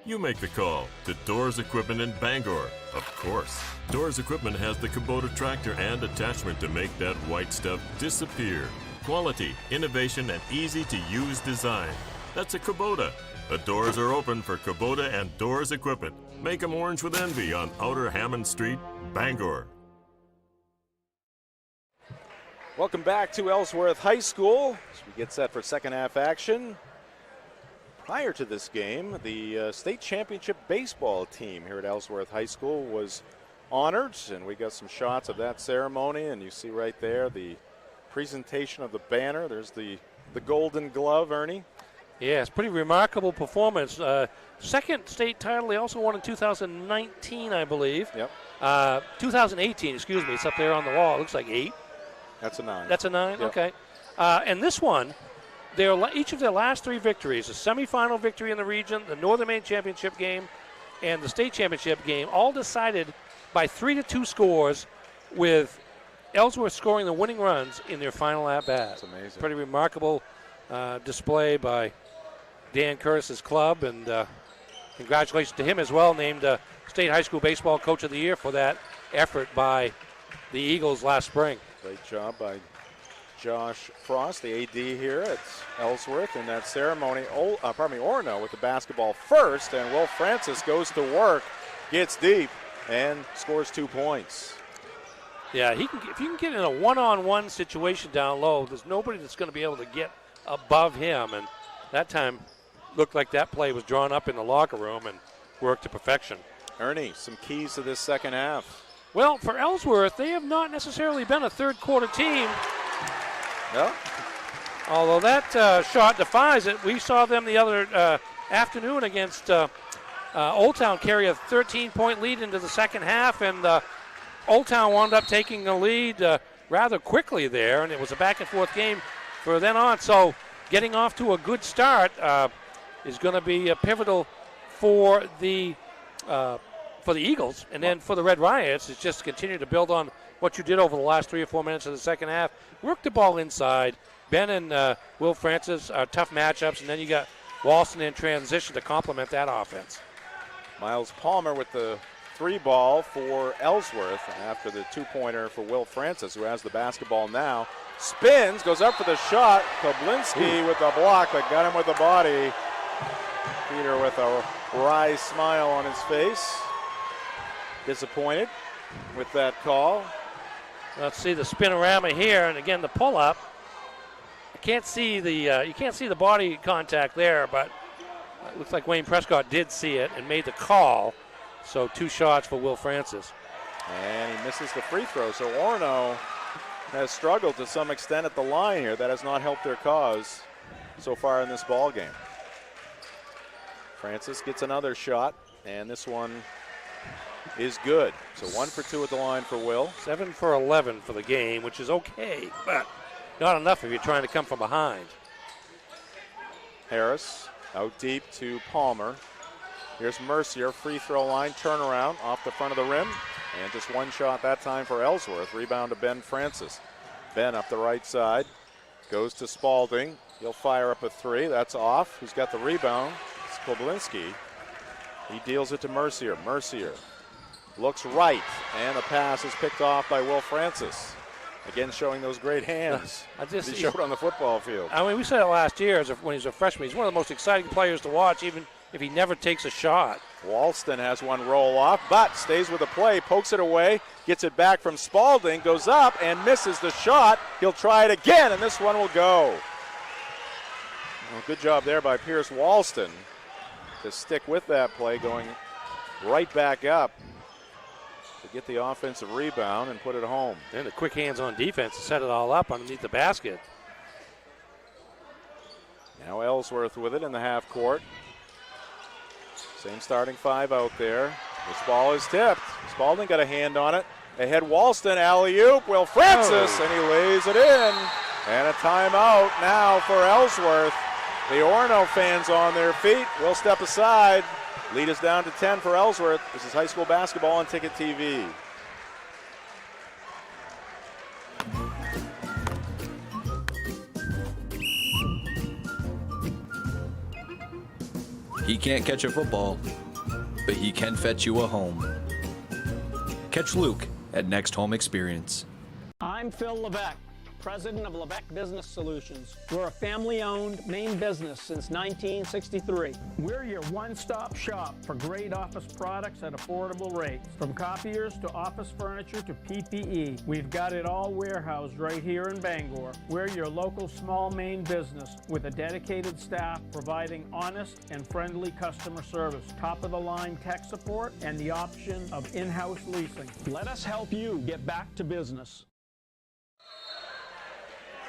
You make the call to Doors Equipment in Bangor. Of course, Doors Equipment has the Kubota tractor and attachment to make that white stuff disappear. Quality, innovation, and easy-to-use design. That's a Kubota. The doors are open for Kubota and Doors Equipment. Make them orange with envy on Outer Hammond Street, Bangor. Welcome back to Ellsworth High School as we get set for second half action. Prior to this game, the state championship baseball team here at Ellsworth High School was honored, and we got some shots of that ceremony, and you see right there the presentation of the banner. There's the golden glove, Ernie. Yeah, it's pretty remarkable performance. Second state title they also won in 2019, I believe. Yep. 2018, excuse me. It's up there on the wall. It looks like 8. That's a 9. That's a 9? Yep. Okay. And this one, each of their last 3 victories, the semifinal victory in the region, the Northern Maine Championship game, and the state championship game, all decided by 3-2 scores, with Ellsworth scoring the winning runs in their final at-bat. That's amazing. Pretty remarkable display by Dan Curtis's club, and congratulations to him as well, named State High School Baseball Coach of the Year for that effort by the Eagles last spring. Great job by Josh Frost, the AD here at Ellsworth, in that ceremony. Orono with the basketball first, and Will Francis goes to work, gets deep, and scores 2 points. Yeah, if you can get in a one-on-one situation down low, there's nobody that's going to be able to get above him, and that time looked like that play was drawn up in the locker room and worked to perfection. Ernie, some keys to this second half. Well, for Ellsworth, they have not necessarily been a third-quarter team. No. Although that shot defies it. We saw them the other afternoon against Old Town carry a 13-point lead into the second half, and Old Town wound up taking the lead rather quickly there, and it was a back-and-forth game for then on. So getting off to a good start is going to be pivotal for the Eagles, and then for the Red Riots, it's just continue to build on what you did over the last 3 or 4 minutes of the second half. Work the ball inside. Ben and Will Francis are tough matchups, and then you got Walston in transition to complement that offense. Miles Palmer with the 3 ball for Ellsworth, and after the 2-pointer for Will Francis, who has the basketball now. Spins, goes up for the shot. Koblinski with the block, but got him with the body. Peter with a wry smile on his face. Disappointed with that call. Let's see the spinorama here, and again the pull-up. I can't see you can't see the body contact there, but it looks like Wayne Prescott did see it and made the call. So 2 shots for Will Francis. And he misses the free throw. So Orono has struggled to some extent at the line here. That has not helped their cause so far in this ball game. Francis gets another shot, and this one is good. So 1 for 2 at the line for Will. 7 for 11 for the game, which is okay, but not enough if you're trying to come from behind. Harris out deep to Palmer. Here's Mercier, free throw line, turnaround off the front of the rim. And just 1 shot that time for Ellsworth. Rebound to Ben Francis. Ben up the right side. Goes to Spalding. He'll fire up a 3. That's off. Who's got the rebound? It's Koblinski. He deals it to Mercier. Mercier looks right, and the pass is picked off by Will Francis. Again, showing those great hands he showed on the football field. I mean, we said it last year when he was a freshman. He's one of the most exciting players to watch, even if he never takes a shot. Walston has one roll off, but stays with the play, pokes it away, gets it back from Spalding, goes up and misses the shot. He'll try it again, and this one will go. Well, good job there by Pierce Walston to stick with that play, going right back up to get the offensive rebound and put it home. And the quick hands on defense to set it all up underneath the basket. Now Ellsworth with it in the half court. Same starting 5 out there. This ball is tipped. Spalding got a hand on it. Ahead Walston, alley-oop, Will Francis, and he lays it in. And a timeout now for Ellsworth. The Orono fans on their feet will step aside. Lead is down to 10 for Ellsworth. This is high school basketball on Ticket TV. He can't catch a football, but he can fetch you a home. Catch Luke at Next Home Experience. I'm Phil Levesque, president of Levesque Business Solutions. We're a family-owned Maine business since 1963. We're your one-stop shop for great office products at affordable rates. From copiers to office furniture to PPE, we've got it all warehoused right here in Bangor. We're your local small Maine business with a dedicated staff providing honest and friendly customer service, top-of-the-line tech support, and the option of in-house leasing. Let us help you get back to business.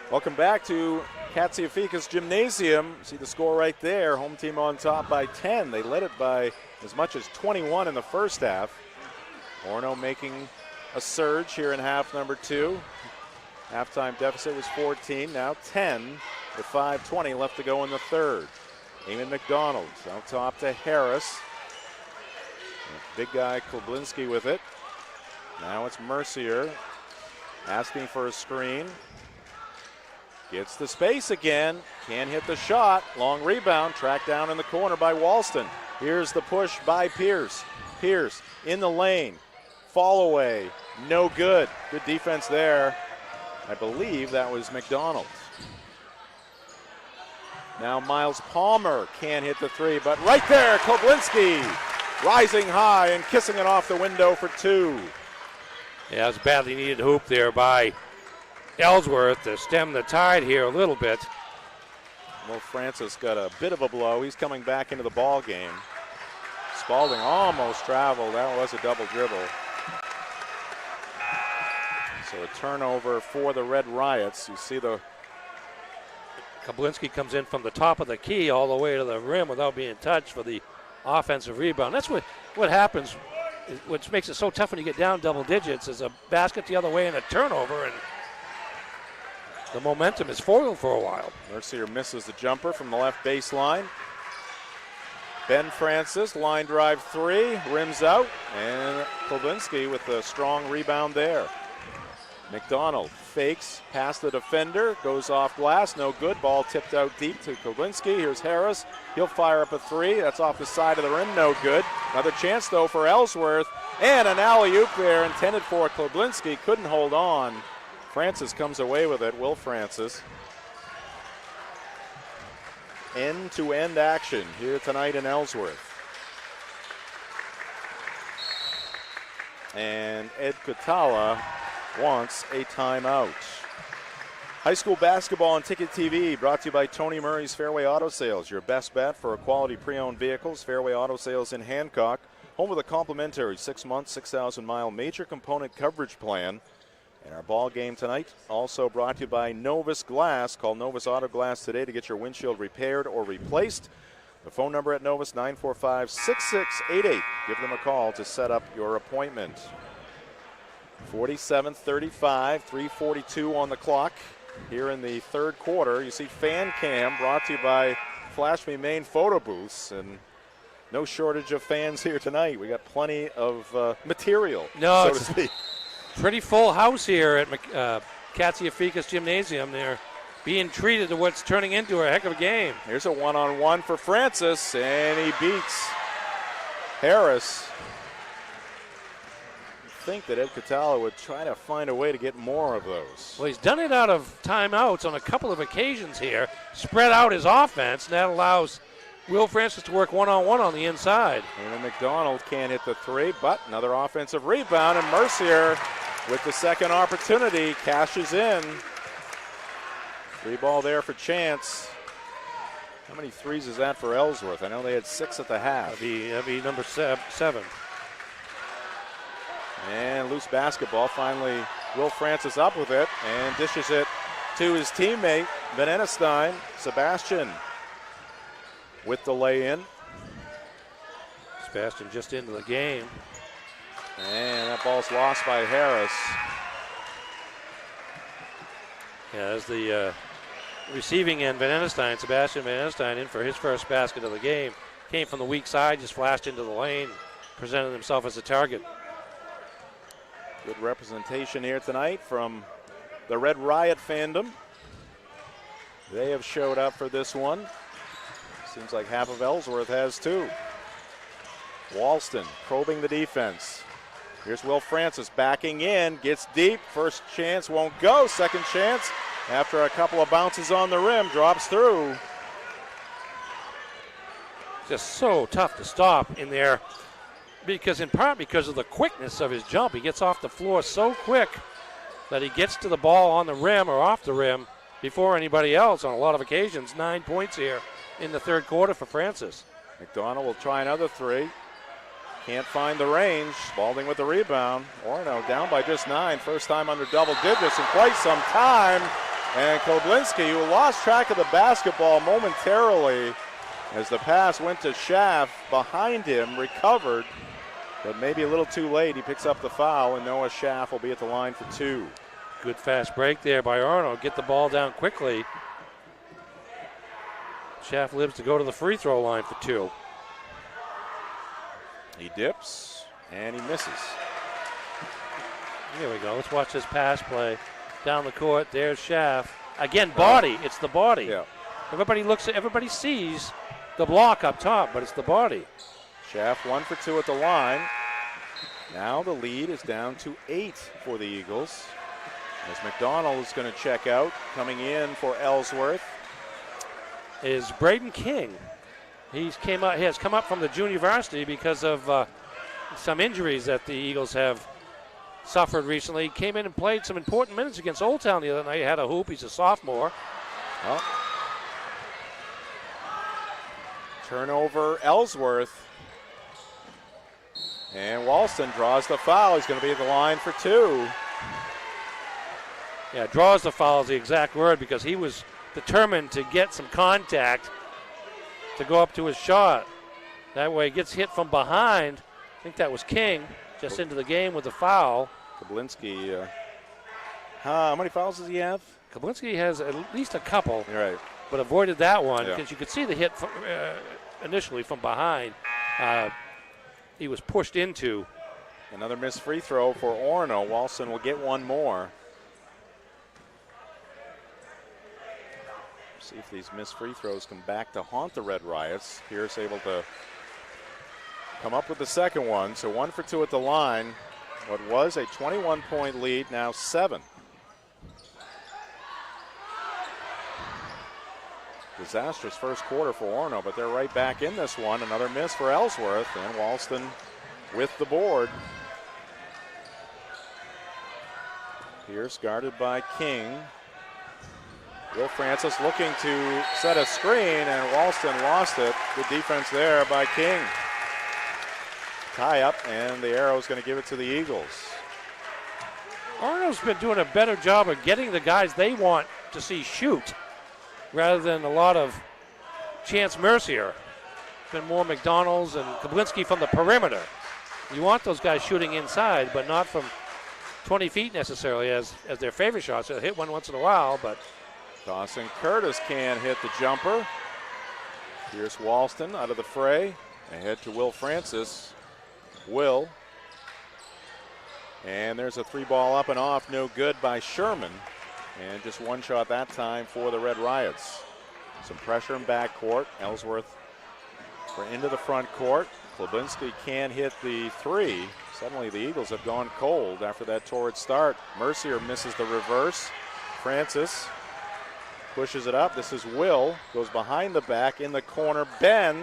Welcome back to Katsiafikas Gymnasium. See the score right there. Home team on top by 10. They led it by as much as 21 in the first half. Orono making a surge here in half number 2. Halftime deficit was 14, now 10 with 5:20 left to go in the third. Eamon McDonald out top to Harris. Big guy Kloblinski with it. Now it's Mercier asking for a screen. Gets the space again, can't hit the shot. Long rebound, tracked down in the corner by Walston. Here's the push by Pierce. Pierce in the lane, fall away, no good. Good defense there. I believe that was McDonald. Now Miles Palmer can't hit the three, but right there, Kloblinski rising high and kissing it off the window for 2. Yeah, it was a badly needed hoop there by Ellsworth to stem the tide here a little bit. Will Francis got a bit of a blow. He's coming back into the ball game. Spalding almost traveled. That was a double dribble. So a turnover for the Red Riots. You see the Kloblinski comes in from the top of the key all the way to the rim without being touched for the offensive rebound. That's what happens, which makes it so tough when you get down double digits, is a basket the other way and a turnover, and the momentum is foiled for a while. Mercier misses the jumper from the left baseline. Ben Francis, line drive 3, rims out, and Kloblinski with a strong rebound there. McDonald fakes past the defender, goes off glass, no good. Ball tipped out deep to Kloblinski. Here's Harris. He'll fire up a 3. That's off the side of the rim, no good. Another chance, though, for Ellsworth. And an alley-oop there intended for Kloblinski. Couldn't hold on. Francis comes away with it, Will Francis. End-to-end action here tonight in Ellsworth. And Ed Kutala wants a timeout. High school basketball on Ticket TV brought to you by Tony Murray's Fairway Auto Sales. Your best bet for quality pre-owned vehicles. Fairway Auto Sales in Hancock. Home with a complimentary 6-month, 6,000-mile major component coverage plan. And our ball game tonight also brought to you by Novus Glass. Call Novus Auto Glass today to get your windshield repaired or replaced. The phone number at Novus, 945-6688. Give them a call to set up your appointment. 47-35, 3:42 on the clock here in the third quarter. You see Fan Cam brought to you by Flash Me Maine Photo Booths, and no shortage of fans here tonight. We got plenty of material, so to speak. Pretty full house here at Katsiafikas Gymnasium. They're being treated to what's turning into a heck of a game. Here's a one-on-one for Francis, and he beats Harris. I think that Ed Kutala would try to find a way to get more of those. Well, he's done it out of timeouts on a couple of occasions here, spread out his offense, and that allows Will Francis to work one-on-one on the inside. And then McDonald can't hit the 3, but another offensive rebound, and Mercier with the second opportunity cashes in. 3 ball there for Chance. How many threes is that for Ellsworth? I know they had 6 at the half. That'd be number 7. And loose basketball. Finally, Will Francis up with it and dishes it to his teammate, Benenestein. Sebastian with the lay-in. Sebastian just into the game. And that ball's lost by Harris. Yeah, as the receiving end, Sebastian Van Enestein in for his first basket of the game. Came from the weak side, just flashed into the lane, presented himself as a target. Good representation here tonight from the Red Riot fandom. They have showed up for this one. Seems like half of Ellsworth has too. Walston probing the defense. Here's Will Francis backing in, gets deep. First chance won't go. Second chance after a couple of bounces on the rim, drops through. Just so tough to stop in there, because in part because of the quickness of his jump. He gets off the floor so quick that he gets to the ball on the rim or off the rim before anybody else on a lot of occasions. 9 points here in the third quarter for Francis. McDonald will try another three. Can't find the range. Spalding with the rebound. Orono down by just 9. First time under double digits in quite some time. And Koblinski, who lost track of the basketball momentarily as the pass went to Schaff behind him, recovered, but maybe a little too late. He picks up the foul, and Noah Schaff will be at the line for 2. Good fast break there by Orono. Get the ball down quickly. Schaff lives to go to the free throw line for 2. He dips, and he misses. Here we go. Let's watch this pass play down the court. There's Schaff. Again, body. It's the body. Yeah. Everybody sees the block up top, but it's the body. Schaff 1 for 2 at the line. Now the lead is down to 8 for the Eagles. As McDonald is going to check out, coming in for Ellsworth is Braden King. He has come up from the junior varsity because of some injuries that the Eagles have suffered recently. He came in and played some important minutes against Old Town the other night. He had a hoop. He's a sophomore. Oh. Turnover, Ellsworth. And Walston draws the foul. He's going to be at the line for 2. Yeah, draws the foul is the exact word, because he was determined to get some contact to go up to his shot. That way he gets hit from behind. I think that was King just into the game with the foul. Koblinski, how many fouls does he have? Koblinski has at least a couple. You're right. But avoided that one because Yeah. you could see the hit from, initially from behind. He was pushed into. Another missed free throw for Orono. Walston will get one more. See if these missed free throws come back to haunt the Red Riots. Pierce able to come up with the second one. So 1 for 2 at the line. What was a 21-point lead, now 7. Disastrous first quarter for Orono, but they're right back in this one. Another miss for Ellsworth, and Walston with the board. Pierce guarded by King. Will Francis looking to set a screen, and Walston lost it. Good defense there by King. Tie up, and the Arrow's going to give it to the Eagles. Orono's been doing a better job of getting the guys they want to see shoot rather than a lot of Chance Mercier. It's been more McDonald's and Koblinski from the perimeter. You want those guys shooting inside, but not from 20 feet necessarily as their favorite shots. They'll hit one once in a while, but Dawson Curtis can hit the jumper. Here's Walston out of the fray. Ahead to Will Francis. Will. And there's a 3-ball up and off, no good by Sherman. And just one shot that time for the Red Riots. Some pressure in backcourt. Ellsworth into the front court. Koblinski can hit the 3. Suddenly the Eagles have gone cold after that torrid start. Mercier misses the reverse. Francis pushes it up. This is Will. Goes behind the back in the corner. Ben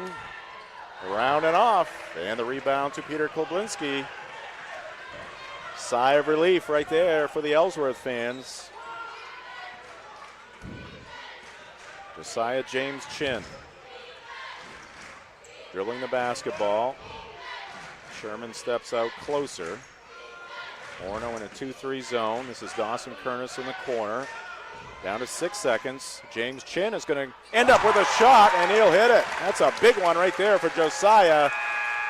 around and off. And the rebound to Peter Koblinski. Sigh of relief right there for the Ellsworth fans. Josiah James Chin dribbling the basketball. Sherman steps out closer. Orono in a 2-3 zone. This is Dawson Curtis in the corner. Down to 6 seconds. James Chin is going to end up with a shot, and he'll hit it. That's a big one right there for Josiah.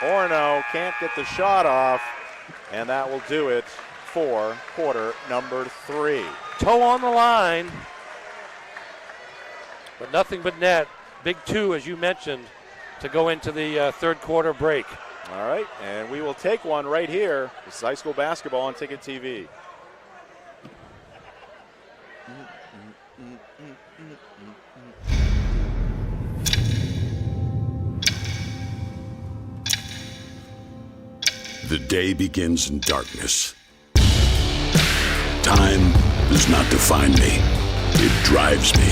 Orono can't get the shot off, And that will do it for quarter number 3. Toe on the line, but nothing but net. Big 2, as you mentioned, to go into the third quarter break. All right, and we will take one right here. This is high school basketball on Ticket TV. The day begins in darkness. Time does not define me. It drives me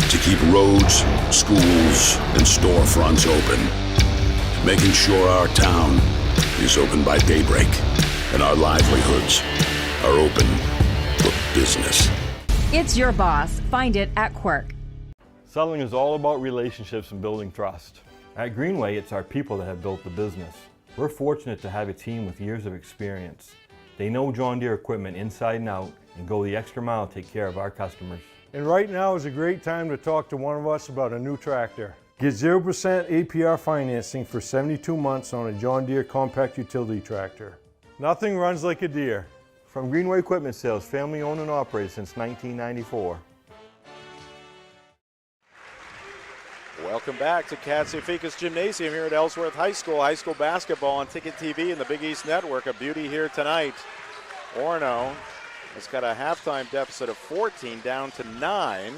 to keep roads, schools, and storefronts open, making sure our town is open by daybreak and our livelihoods are open for business. It's your boss. Find it at Quirk. Selling is all about relationships and building trust. At Greenway, it's our people that have built the business. We're fortunate to have a team with years of experience. They know John Deere equipment inside and out and go the extra mile to take care of our customers. And right now is a great time to talk to one of us about a new tractor. Get 0% APR financing for 72 months on a John Deere compact utility tractor. Nothing runs like a Deere. From Greenway Equipment Sales, family owned and operated since 1994. Welcome back to Katsifikas Gymnasium here at Ellsworth High School. High school basketball on Ticket TV and the Big East Network. A beauty here tonight. Orono has got a halftime deficit of 14 down to 9.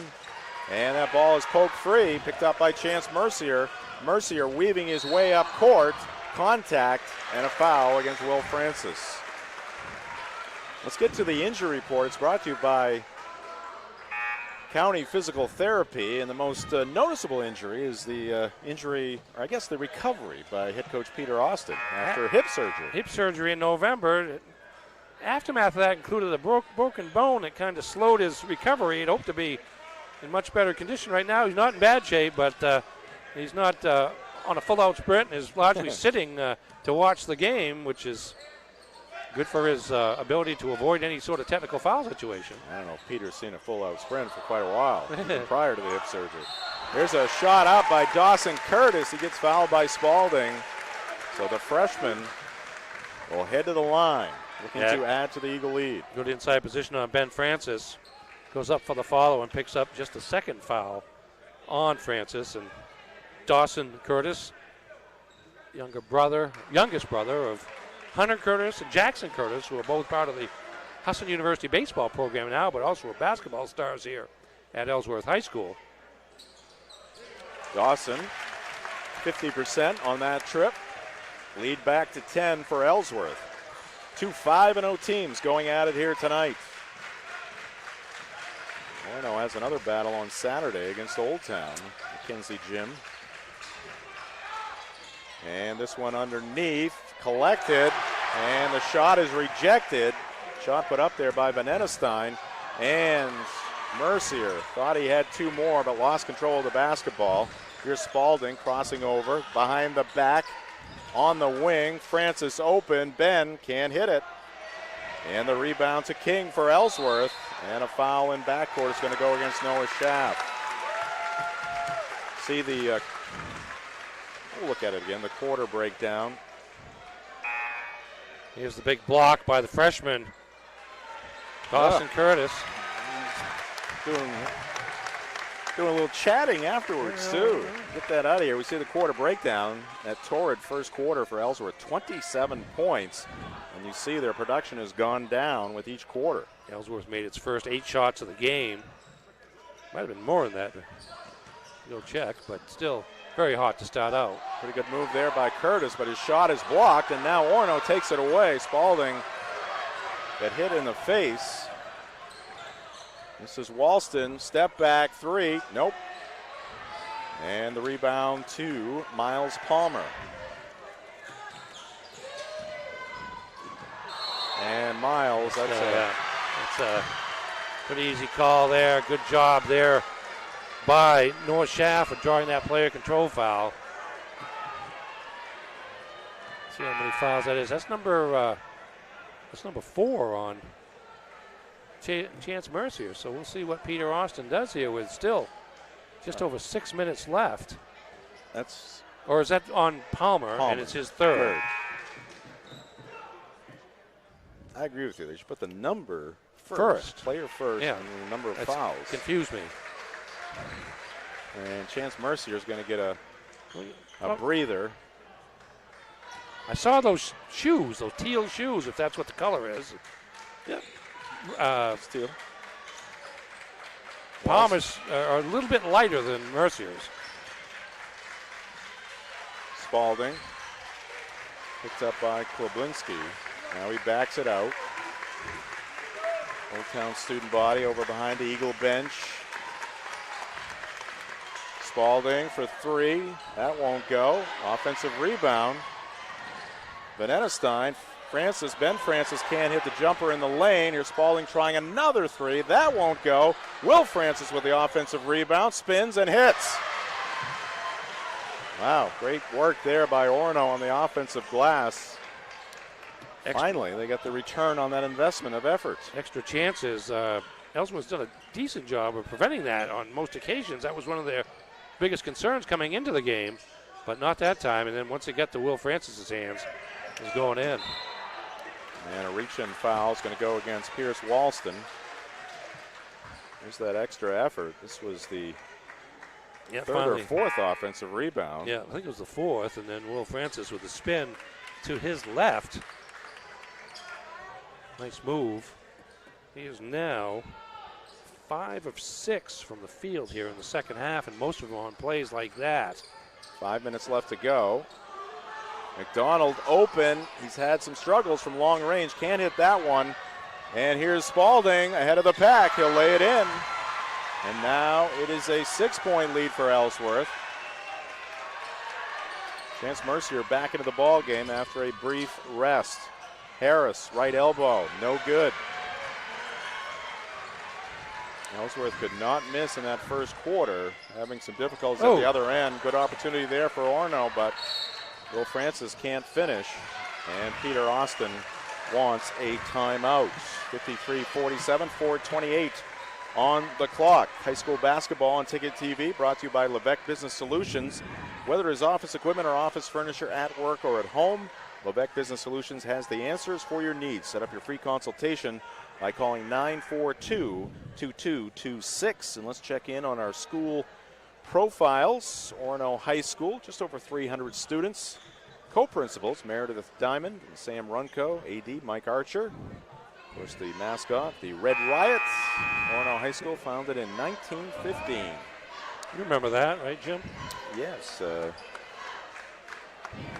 And that ball is poked free, picked up by Chance Mercier. Mercier weaving his way up court. Contact and a foul against Will Francis. Let's get to the injury report. It's brought to you by County Physical Therapy, and the most noticeable injury is the injury, or I guess the recovery by head coach Peter Austin after hip surgery. Hip surgery in November. Aftermath of that included a broken bone that kind of slowed his recovery. He'd hoped to be in much better condition right now. He's not in bad shape, but he's not on a full-out sprint and is largely sitting to watch the game, which is good for his ability to avoid any sort of technical foul situation. I don't know if Peter's seen a full-out sprint for quite a while prior to the hip surgery. There's a shot out by Dawson Curtis. He gets fouled by Spalding. So the freshman will head to the line, looking to add to the Eagle lead. Good inside position on Ben Francis. Goes up for the follow and picks up just a second foul on Francis. And Dawson Curtis, youngest brother of Hunter Curtis and Jackson Curtis, who are both part of the Husson University baseball program now, but also are basketball stars here at Ellsworth High School. Dawson, 50% on that trip. Lead back to 10 for Ellsworth. 2 5-0 teams going at it here tonight. Orono has another battle on Saturday against Old Town, McKenzie Gym. And this one underneath, collected, and the shot is rejected. Shot put up there by Venetestein, and Mercier thought he had 2 more, but lost control of the basketball. Here's Spalding crossing over, behind the back, on the wing. Francis open, Ben can't hit it. And the rebound to King for Ellsworth, and a foul in backcourt is going to go against Noah Schaff. See the, we'll look at it again, the quarter breakdown. Here's the big block by the freshman, Dawson Curtis. Doing a little chatting afterwards, too. Get that out of here. We see the quarter breakdown. That torrid first quarter for Ellsworth, 27 points. And you see their production has gone down with each quarter. Ellsworth made its first 8 shots of the game. Might have been more than that. Go check, but still very hot to start out. Pretty good move there by Curtis, but his shot is blocked, and now Orono takes it away. Spalding got hit in the face. This is Walston, step back 3, nope. And the rebound to Miles Palmer. And Miles, that's a pretty easy call there. Good job there by Noah Schaff for drawing that player control foul. See how many fouls that is. That's number 4 on Chance Mercier. So we'll see what Peter Austin does here with still just over 6 minutes left. That's or is that on Palmer. And it's his third. I agree with you. They should put the number First. player first, Yeah. and the number of That's fouls. confused me. And Chance Mercier is going to get a breather. I saw those shoes, those teal shoes, if that's what the color is. Yeah. Teal. Palmer's are a little bit lighter than Mercier's. Spalding. Picked up by Kloblinski. Now he backs it out. Old Town student body over behind the Eagle bench. Spalding for three. That won't go. Offensive rebound. Venetestein. Ben Francis can't hit the jumper in the lane. Here's Spalding trying another three. That won't go. Will Francis with the offensive rebound. Spins and hits. Wow, great work there by Orono on the offensive glass. Finally, they got the return on that investment of effort. Extra chances. Ellsworth's done a decent job of preventing that on most occasions. That was one of their biggest concerns coming into the game, but not that time. And then once it got to Will Francis's hands, it was going in. And a reach-in foul is going to go against Pierce Walston. There's that extra effort. This was the third or fourth offensive rebound. Yeah, I think it was the fourth, and then Will Francis with the spin to his left. Nice move. He is now 5 of 6 from the field here in the second half, and most of them on plays like that. 5 minutes left to go. McDonald open. He's had some struggles from long range. Can't hit that one. And here's Spalding ahead of the pack. He'll lay it in. And now it is a 6-point lead for Ellsworth. Chance Mercier back into the ball game after a brief rest. Harris, right elbow, no good. Ellsworth could not miss in that first quarter, having some difficulties at the other end. Good opportunity there for Orono, but Will Francis can't finish. And Peter Austin wants a timeout. 53-47, 4:28 on the clock. High school basketball on Ticket TV, brought to you by Levesque Business Solutions. Whether it's office equipment or office furniture at work or at home, Levesque Business Solutions has the answers for your needs. Set up your free consultation by calling 942-2226. And let's check in on our school profiles. Orono High School, just over 300 students. Co-principals, Meredith Diamond and Sam Runco. AD, Mike Archer. Of course, the mascot, the Red Riot. Orono High School, founded in 1915. You remember that, right, Jim? Yes. That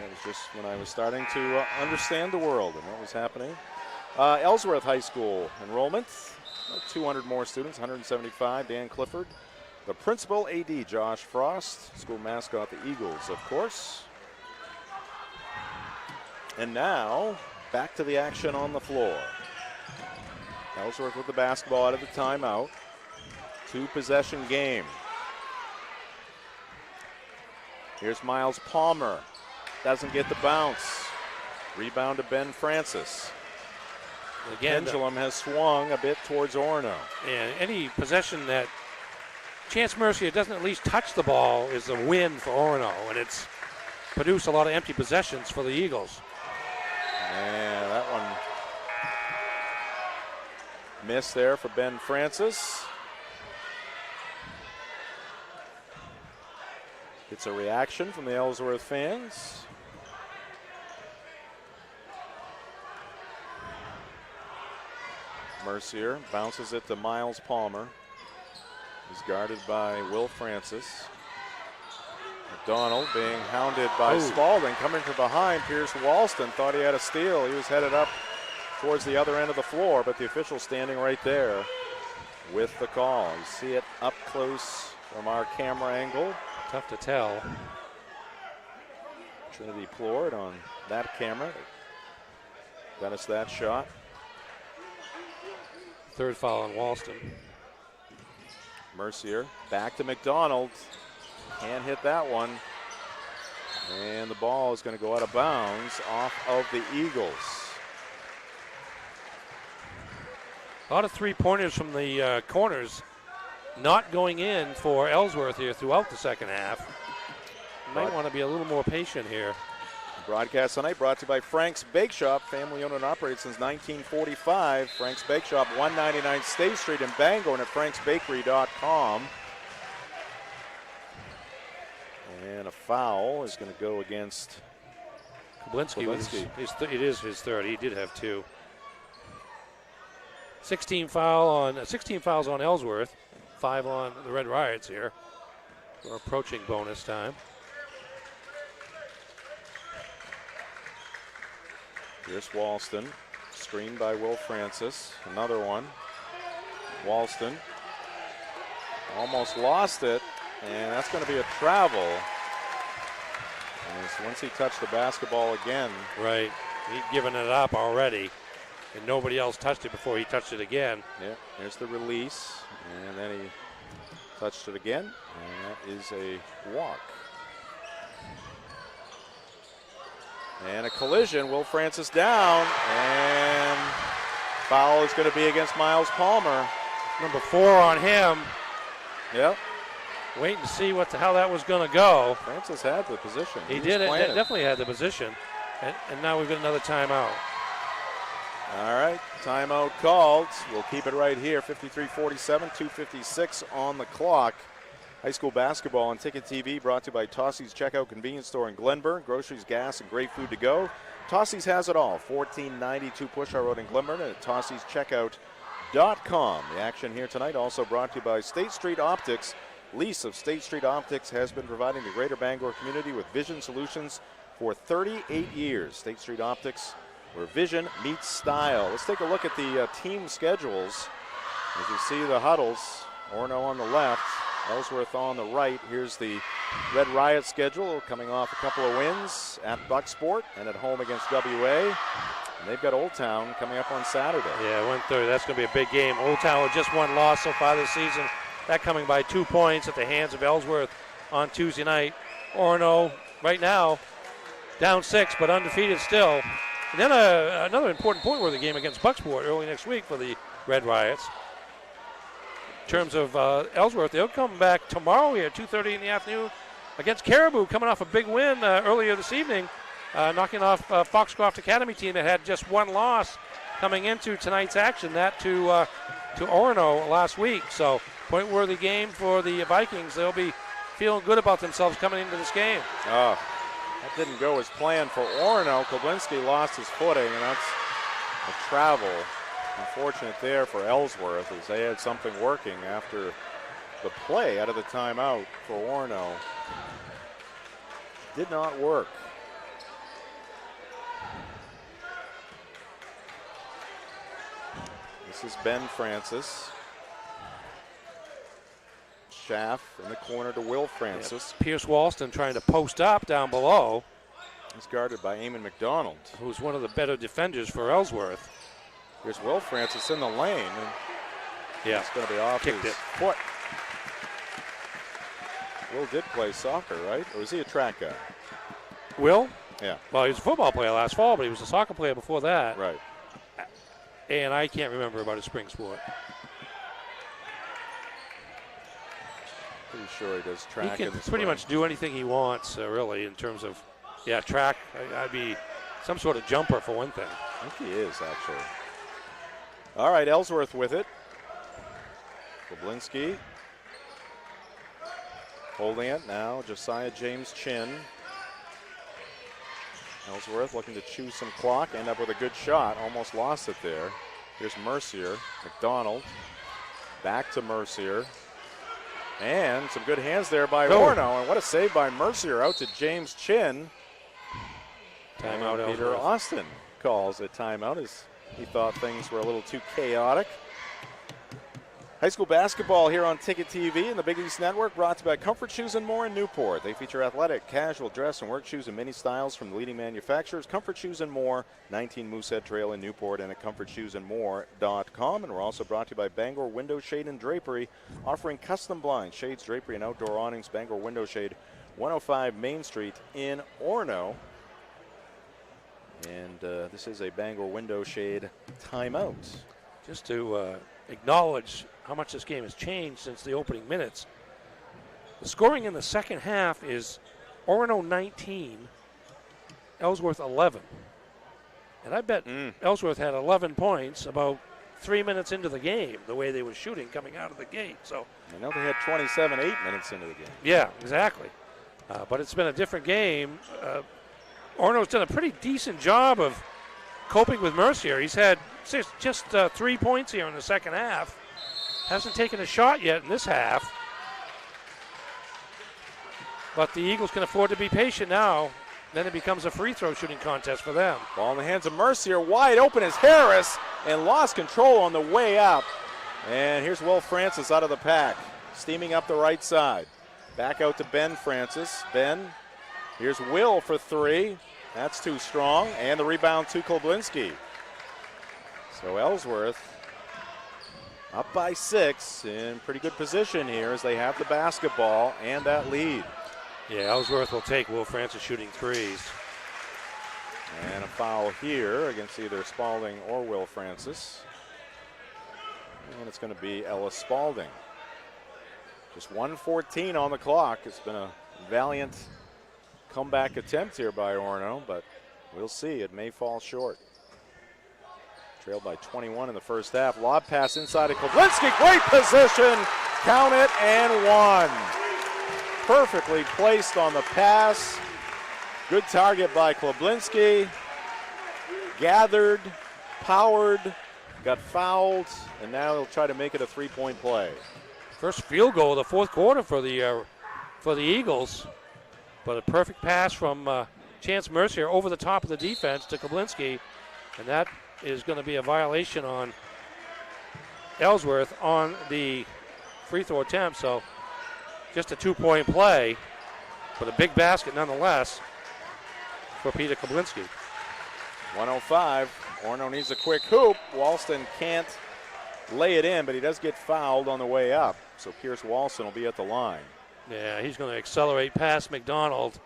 was just when I was starting to understand the world and what was happening. Ellsworth High School enrollment, 200 more students, 175. Dan Clifford. The principal, AD Josh Frost. School mascot, the Eagles, of course. And now, back to the action on the floor. Ellsworth with the basketball out of the timeout. 2-possession game. Here's Miles Palmer. Doesn't get the bounce. Rebound to Ben Francis. Again, pendulum has swung a bit towards Orono. And any possession that Chance Mercier doesn't at least touch the ball is a win for Orono, and it's produced a lot of empty possessions for the Eagles. And that one missed there for Ben Francis. It's a reaction from the Ellsworth fans. Mercier bounces it to Miles Palmer. He's guarded by Will Francis. McDonald being hounded by Spalding. Coming from behind, Pierce Walston thought he had a steal. He was headed up towards the other end of the floor, but the official standing right there with the call. You see it up close from our camera angle. Tough to tell. Trinity Plord on that camera got us that shot. Third foul on Walston. Mercier back to McDonald. Can't hit that one. And the ball is going to go out of bounds off of the Eagles. A lot of three-pointers from the corners not going in for Ellsworth here throughout the second half. You might want to be a little more patient here. Broadcast tonight brought to you by Frank's Bake Shop, family owned and operated since 1945. Frank's Bake Shop, 199 State Street in Bangor, and at franksbakery.com. And a foul is going to go against Kublinski. It is his third. He did have 2. 16 fouls on Ellsworth, 5 on the Red Riots here. We're approaching bonus time. Here's Walston, screened by Will Francis. Another one. Walston almost lost it, and that's going to be a travel. And once he touched the basketball again. Right, he'd given it up already, and nobody else touched it before he touched it again. Yeah, there's the release, and then he touched it again, and that is a walk. And a collision. Will Francis down, and foul is going to be against Miles Palmer. Number 4 on him. Yep. Waiting to see what the hell that was going to go. Francis had the position. He did. Definitely had the position. And now we've got another timeout. All right, timeout called. We'll keep it right here. 53-47, 2:56 on the clock. High school basketball on Ticket TV brought to you by Tossie's Checkout Convenience Store in Glenburn. Groceries, gas, and great food to go. Tossie's has it all. 1492 Pushar Road in Glenburn and at tossiescheckout.com. The action here tonight also brought to you by State Street Optics. Lease of State Street Optics has been providing the greater Bangor community with vision solutions for 38 years. State Street Optics, where vision meets style. Let's take a look at the team schedules. As you see the huddles, Orono on the left, Ellsworth on the right. Here's the Red Riot schedule, coming off a couple of wins at Bucksport and at home against WA. And they've got Old Town coming up on Saturday. Yeah, 1:30. That's going to be a big game. Old Town with just 1 loss so far this season. That coming by 2 points at the hands of Ellsworth on Tuesday night. Orono right now down 6, but undefeated still. And then another important point were the game against Bucksport early next week for the Red Riots. In terms of Ellsworth, they'll come back tomorrow here at 2:30 in the afternoon against Caribou, coming off a big win earlier this evening, knocking off Foxcroft Academy team that had just 1 loss coming into tonight's action, that to Orono last week. So point-worthy game for the Vikings. They'll be feeling good about themselves coming into this game. That didn't go as planned for Orono. Koblinski lost his footing, and that's a travel. Unfortunate there for Ellsworth, as they had something working after the play out of the timeout for Orono. Did not work. This is Ben Francis. Schaff in the corner to Will Francis. Yep. Pierce Walston trying to post up down below. He's guarded by Eamon McDonald, who's one of the better defenders for Ellsworth. Here's Will Francis in the lane. And it's going to be off his foot. Will did play soccer, right? Or was he a track guy? Will? Yeah. Well, he was a football player last fall, but he was a soccer player before that. Right. And I can't remember about his spring sport. Pretty sure he does track. He can pretty much do anything he wants, really, in terms of, track. I'd be some sort of jumper for one thing. I think he is, actually. All right, Ellsworth with it. Koblinski holding it now. Josiah James Chin. Ellsworth looking to chew some clock, end up with a good shot. Almost lost it there. Here's Mercier. McDonald. Back to Mercier. And some good hands there by Orono. And what a save by Mercier out to James Chin. Timeout. Peter Austin calls a timeout as he thought things were a little too chaotic. High school basketball here on Ticket TV and the Big East Network, brought to you by Comfort Shoes and More in Newport. They feature athletic, casual, dress, and work shoes in many styles from the leading manufacturers. Comfort Shoes and More, 19 Moosehead Trail in Newport, and at comfortshoesandmore.com. And we're also brought to you by Bangor Window Shade and Drapery, offering custom blinds, shades, drapery, and outdoor awnings. Bangor Window Shade, 105 Main Street in Orono. And this is a Bangor Window Shade timeout. Just to acknowledge how much this game has changed since the opening minutes. The scoring in the second half is Orono 19, Ellsworth 11. And I bet Ellsworth had 11 points about 3 minutes into the game, the way they were shooting coming out of the gate. So I know they had 27 8 minutes into the game. yeah, exactly. But it's been a different game. Orono's done a pretty decent job of coping with Mercier. He's had just 3 points here in the second half. Hasn't taken a shot yet in this half. But the Eagles can afford to be patient now. Then it becomes a free throw shooting contest for them. Ball in the hands of Mercier. Wide open is Harris, and lost control on the way up. And here's Will Francis out of the pack, steaming up the right side. Back out to Ben Francis. Ben, here's Will for three. That's too strong. And the rebound to Kloblinski. So Ellsworth up by 6, in pretty good position here as they have the basketball and that lead. Yeah, Ellsworth will take Will Francis shooting threes. And a foul here against either Spalding or Will Francis. And it's going to be Ellis Spalding. Just 1:14 on the clock. It's been a valiant comeback attempt here by Orono, but we'll see. It may fall short. Trailed by 21 in the first half. Lob pass inside of Kloblinski. Great position. Count it and one. Perfectly placed on the pass. Good target by Kloblinski. Gathered, powered, got fouled, and now he'll try to make it a three-point play. First field goal of the fourth quarter for the Eagles, but a perfect pass from Chance Mercier over the top of the defense to Kloblinski, and that is going to be a violation on Ellsworth on the free throw attempt. So just a 2-point play, but a big basket nonetheless for Peter Kloblinski. 105. Orono needs a quick hoop. Walston can't lay it in, but he does get fouled on the way up. So Pierce Walston will be at the line. Yeah, he's going to accelerate past McDonald.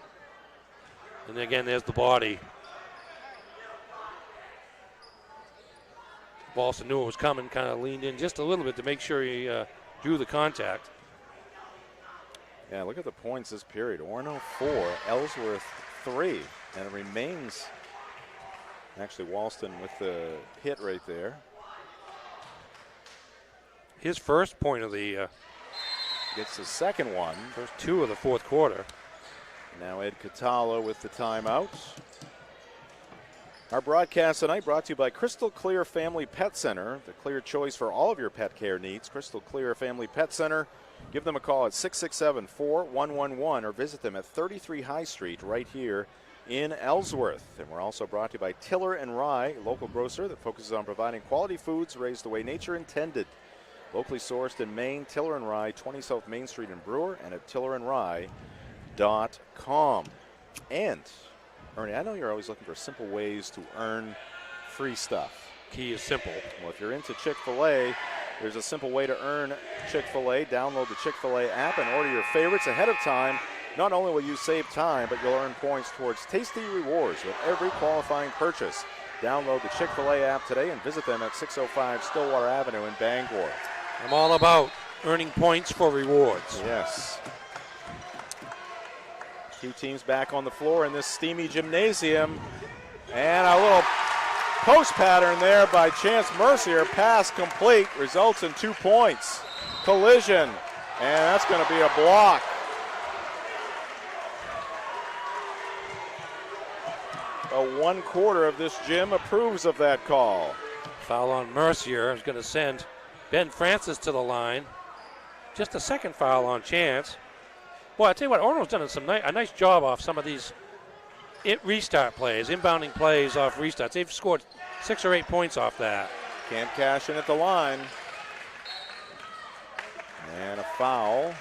And again, there's the body. Walston knew it was coming, kind of leaned in just a little bit to make sure he drew the contact. Yeah, look at the points this period. Orono 4, Ellsworth 3, and it remains. Actually, Walston with the hit right there. His first point of the gets the second one. First 2 of the fourth quarter. Now Ed Catala with the timeout. Our broadcast tonight brought to you by Crystal Clear Family Pet Center, the clear choice for all of your pet care needs. Crystal Clear Family Pet Center. Give them a call at 667-4111 or visit them at 33 High Street right here in Ellsworth. And we're also brought to you by Tiller and Rye, a local grocer that focuses on providing quality foods raised the way nature intended. Locally sourced in Maine, Tiller and Rye, 20 South Main Street in Brewer, and at tillerandrye.com. And Ernie, I know you're always looking for simple ways to earn free stuff. Key is simple. Well, if you're into Chick-fil-A, there's a simple way to earn Chick-fil-A. Download the Chick-fil-A app and order your favorites ahead of time. Not only will you save time, but you'll earn points towards tasty rewards with every qualifying purchase. Download the Chick-fil-A app today and visit them at 605 Stillwater Avenue in Bangor. I'm all about earning points for rewards. Yes. Two teams back on the floor in this steamy gymnasium. And a little post pattern there by Chance Mercier. Pass complete, results in 2 points. Collision, and that's going to be a block. One quarter of this gym approves of that call. Foul on Mercier is going to send Ben Francis to the line. Just a second foul on Chance. Boy, I tell you what, Orono's done a nice job off some of these restart plays, inbounding plays off restarts. They've scored 6 or 8 points off that. Can't cash in at the line. And a foul.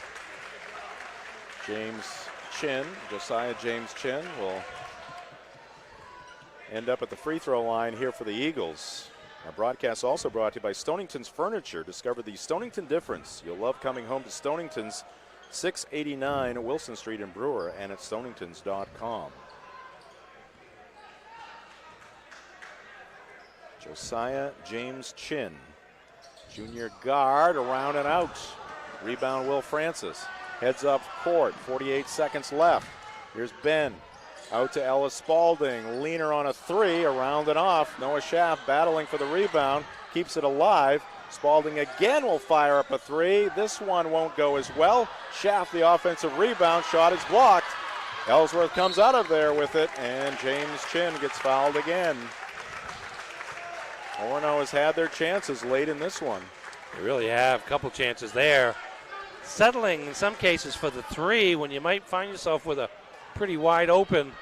Josiah James Chin will end up at the free throw line here for the Eagles. Our broadcast also brought to you by Stonington's Furniture. Discover the Stonington difference. You'll love coming home to Stonington's, 689 Wilson Street in Brewer, and at stoningtons.com. Josiah James Chin, junior guard, around and out. Rebound Will Francis. Heads up court, 48 seconds left. Here's Ben. Out to Ella Spalding. Leaner on a three, around and off. Noah Schaff battling for the rebound. Keeps it alive. Spalding again will fire up a three. This one won't go as well. Schaff, the offensive rebound. Shot is blocked. Ellsworth comes out of there with it, and James Chin gets fouled again. Orono has had their chances late in this one. They really have a couple chances there. Settling in some cases for the three when you might find yourself with a pretty wide open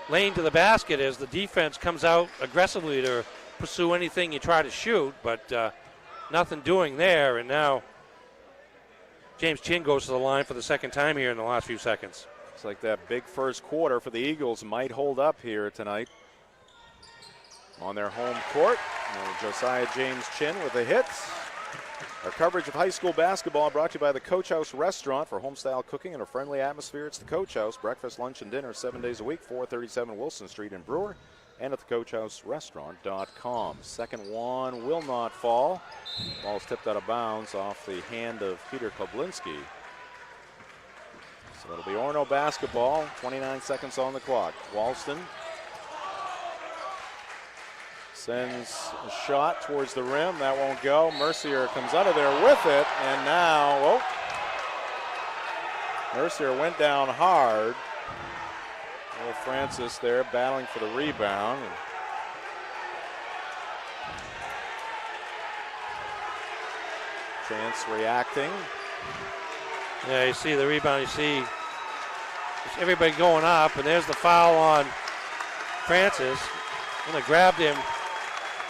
lane to the basket as the defense comes out aggressively to pursue anything you try to shoot, but nothing doing there. And now James Chin goes to the line for the second time here in the last few seconds. Looks like that big first quarter for the Eagles might hold up here tonight on their home court. And Josiah James Chin with the hits. Our coverage of high school basketball brought to you by the Coach House Restaurant. For homestyle cooking and a friendly atmosphere, it's the Coach House. Breakfast, lunch, and dinner 7 days a week, 437 Wilson Street in Brewer, and at thecoachhouserestaurant.com. Second one will not fall. Ball's tipped out of bounds off the hand of Peter Koblinski. So it'll be Orono basketball, 29 seconds on the clock. Walston sends a shot towards the rim. That won't go. Mercier comes out of there with it, and now, Mercier went down hard. Will Francis there battling for the rebound. Chance reacting. Yeah, you see the rebound, you see everybody going up, and there's the foul on Francis. When they grabbed him,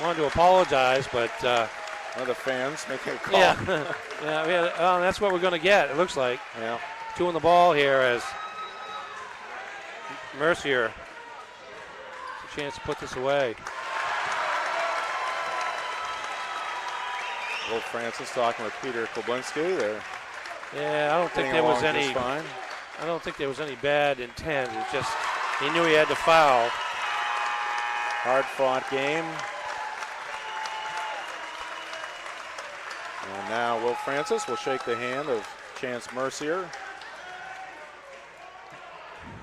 wanted to apologize, but one of the fans making a call. Yeah, that's what we're going to get, it looks like. Yeah. Two on the ball here as Mercier has a chance to put this away. Will Francis talking with Peter Koblinski there. Yeah, I don't think there was any. I don't think there was any bad intent. It's just he knew he had to foul. Hard-fought game. And now Will Francis will shake the hand of Chance Mercier.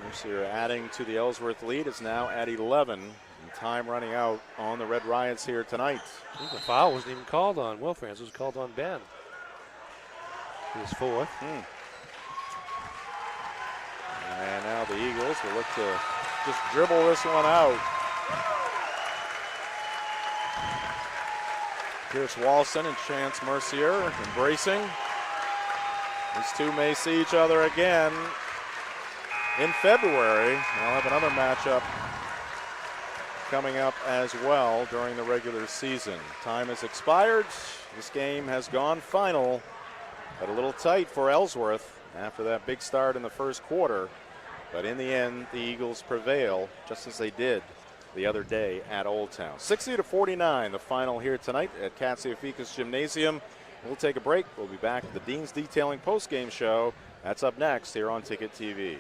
Mercier adding to the Ellsworth lead is now at 11. And time running out on the Red Riots here tonight. I think the foul wasn't even called on Will Francis. It was called on Ben. His fourth. And now the Eagles will look to just dribble this one out. Pierce Walston and Chance Mercier embracing. These two may see each other again in February. They'll have another matchup coming up as well during the regular season. Time has expired. This game has gone final, but a little tight for Ellsworth after that big start in the first quarter. But in the end, the Eagles prevail, just as they did the other day at Old Town. 60-49, the final here tonight at Katsiafikis Gymnasium. We'll take a break. We'll be back with the Dean's Detailing postgame show. That's up next here on Ticket TV.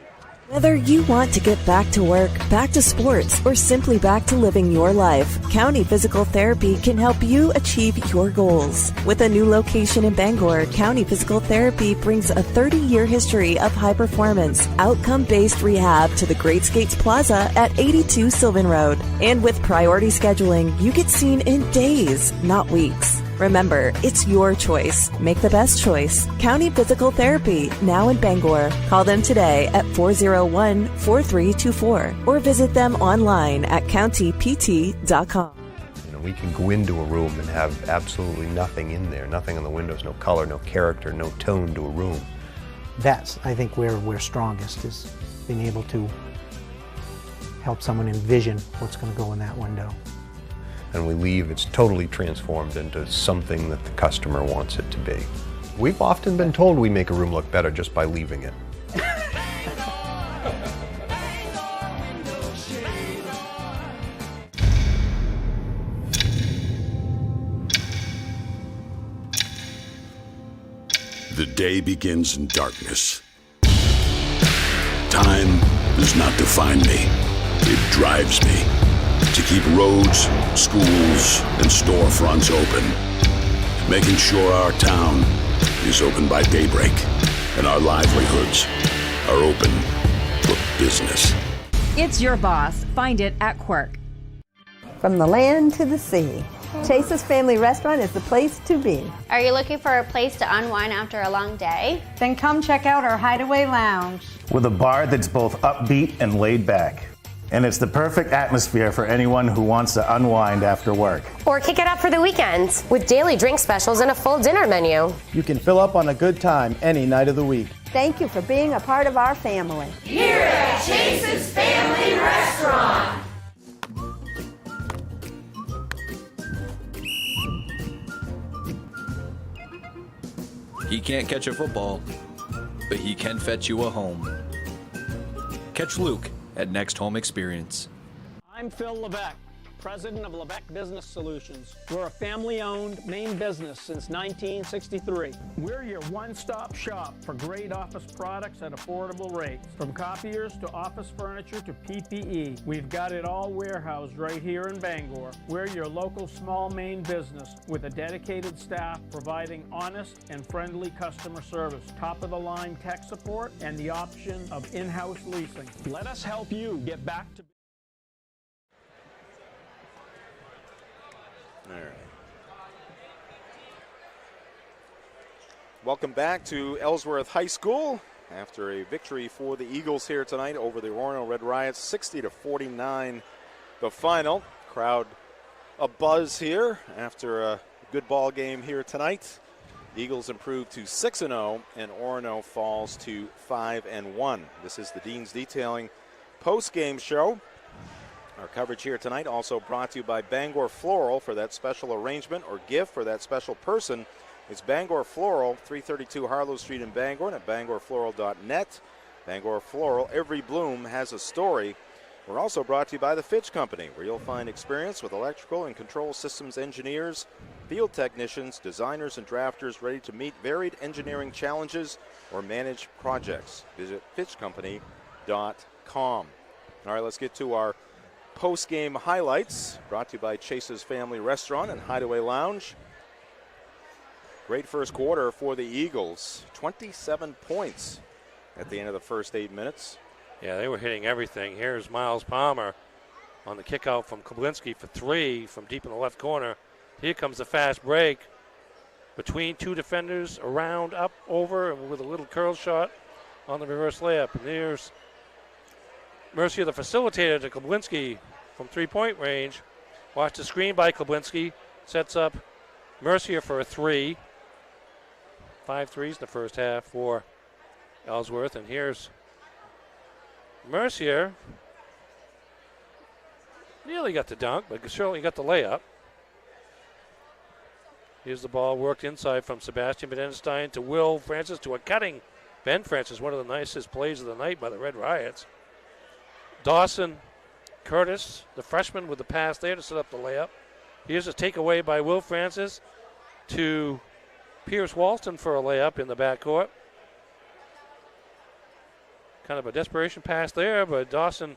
Whether you want to get back to work, back to sports, or simply back to living your life, County Physical Therapy can help you achieve your goals. With a new location in Bangor, County Physical Therapy brings a 30-year history of high-performance, outcome-based rehab to the Great Skates Plaza at 82 Sylvan Road. And with priority scheduling, you get seen in days, not weeks. Remember, it's your choice. Make the best choice. County Physical Therapy, now in Bangor. Call them today at 401-4324 or visit them online at countypt.com. We can go into a room and have absolutely nothing in there, nothing on the windows, no color, no character, no tone to a room. That's, I think, where we're strongest, is being able to help someone envision what's going to go in that window. And we leave, it's totally transformed into something that the customer wants it to be. We've often been told we make a room look better just by leaving it. The day begins in darkness. Time does not define me. It drives me. To keep roads, schools, and storefronts open. Making sure our town is open by daybreak and our livelihoods are open for business. It's your boss. Find it at Quirk. From the land to the sea, Chase's Family Restaurant is the place to be. Are you looking for a place to unwind after a long day? Then come check out our Hideaway Lounge. With a bar that's both upbeat and laid back. And it's the perfect atmosphere for anyone who wants to unwind after work. Or kick it up for the weekends with daily drink specials and a full dinner menu. You can fill up on a good time any night of the week. Thank you for being a part of our family. Here at Chase's Family Restaurant. He can't catch a football, but he can fetch you a home. Catch Luke at Next Home Experience. I'm Phil Levesque, president of Levesque Business Solutions. We're a family-owned Maine business since 1963. We're your one-stop shop for great office products at affordable rates. From copiers to office furniture to PPE, we've got it all warehoused right here in Bangor. We're your local small Maine business with a dedicated staff providing honest and friendly customer service, top-of-the-line tech support, and the option of in-house leasing. Let us help you get back to... All right. Welcome back to Ellsworth High School after a victory for the Eagles here tonight over the Orono Red Riots, 60-49 the final. Crowd abuzz here after a good ball game here tonight. Eagles improve to 6-0 and Orono falls to 5-1. This is the Dean's Detailing post-game show. Our coverage here tonight also brought to you by Bangor Floral for that special arrangement or gift for that special person. It's Bangor Floral, 332 Harlow Street in Bangor and at bangorfloral.net. Bangor Floral, every bloom has a story. We're also brought to you by the Fitch Company, where you'll find experience with electrical and control systems engineers, field technicians, designers, and drafters ready to meet varied engineering challenges or manage projects. Visit fitchcompany.com. All right, let's get to our post-game highlights, brought to you by Chase's Family Restaurant and Hideaway Lounge. Great first quarter for the Eagles. 27 points at the end of the first 8 minutes. Yeah, they were hitting everything. Here's Miles Palmer on the kickout from Koblinski for three from deep in the left corner. Here comes the fast break between two defenders, around, up, over, with a little curl shot on the reverse layup. And there's Mercier, the facilitator, to Koblinski from three-point range. Watch the screen by Koblinski. Sets up Mercier for a three. 5 threes in the first half for Ellsworth. And here's Mercier. Nearly got the dunk, but certainly got the layup. Here's the ball worked inside from Sebastian Bedenstein to Will Francis to a cutting Ben Francis. One of the nicest plays of the night by the Red Riots. Dawson Curtis, the freshman, with the pass there to set up the layup. Here's a takeaway by Will Francis to Pierce Walston for a layup in the backcourt. Kind of a desperation pass there, but Dawson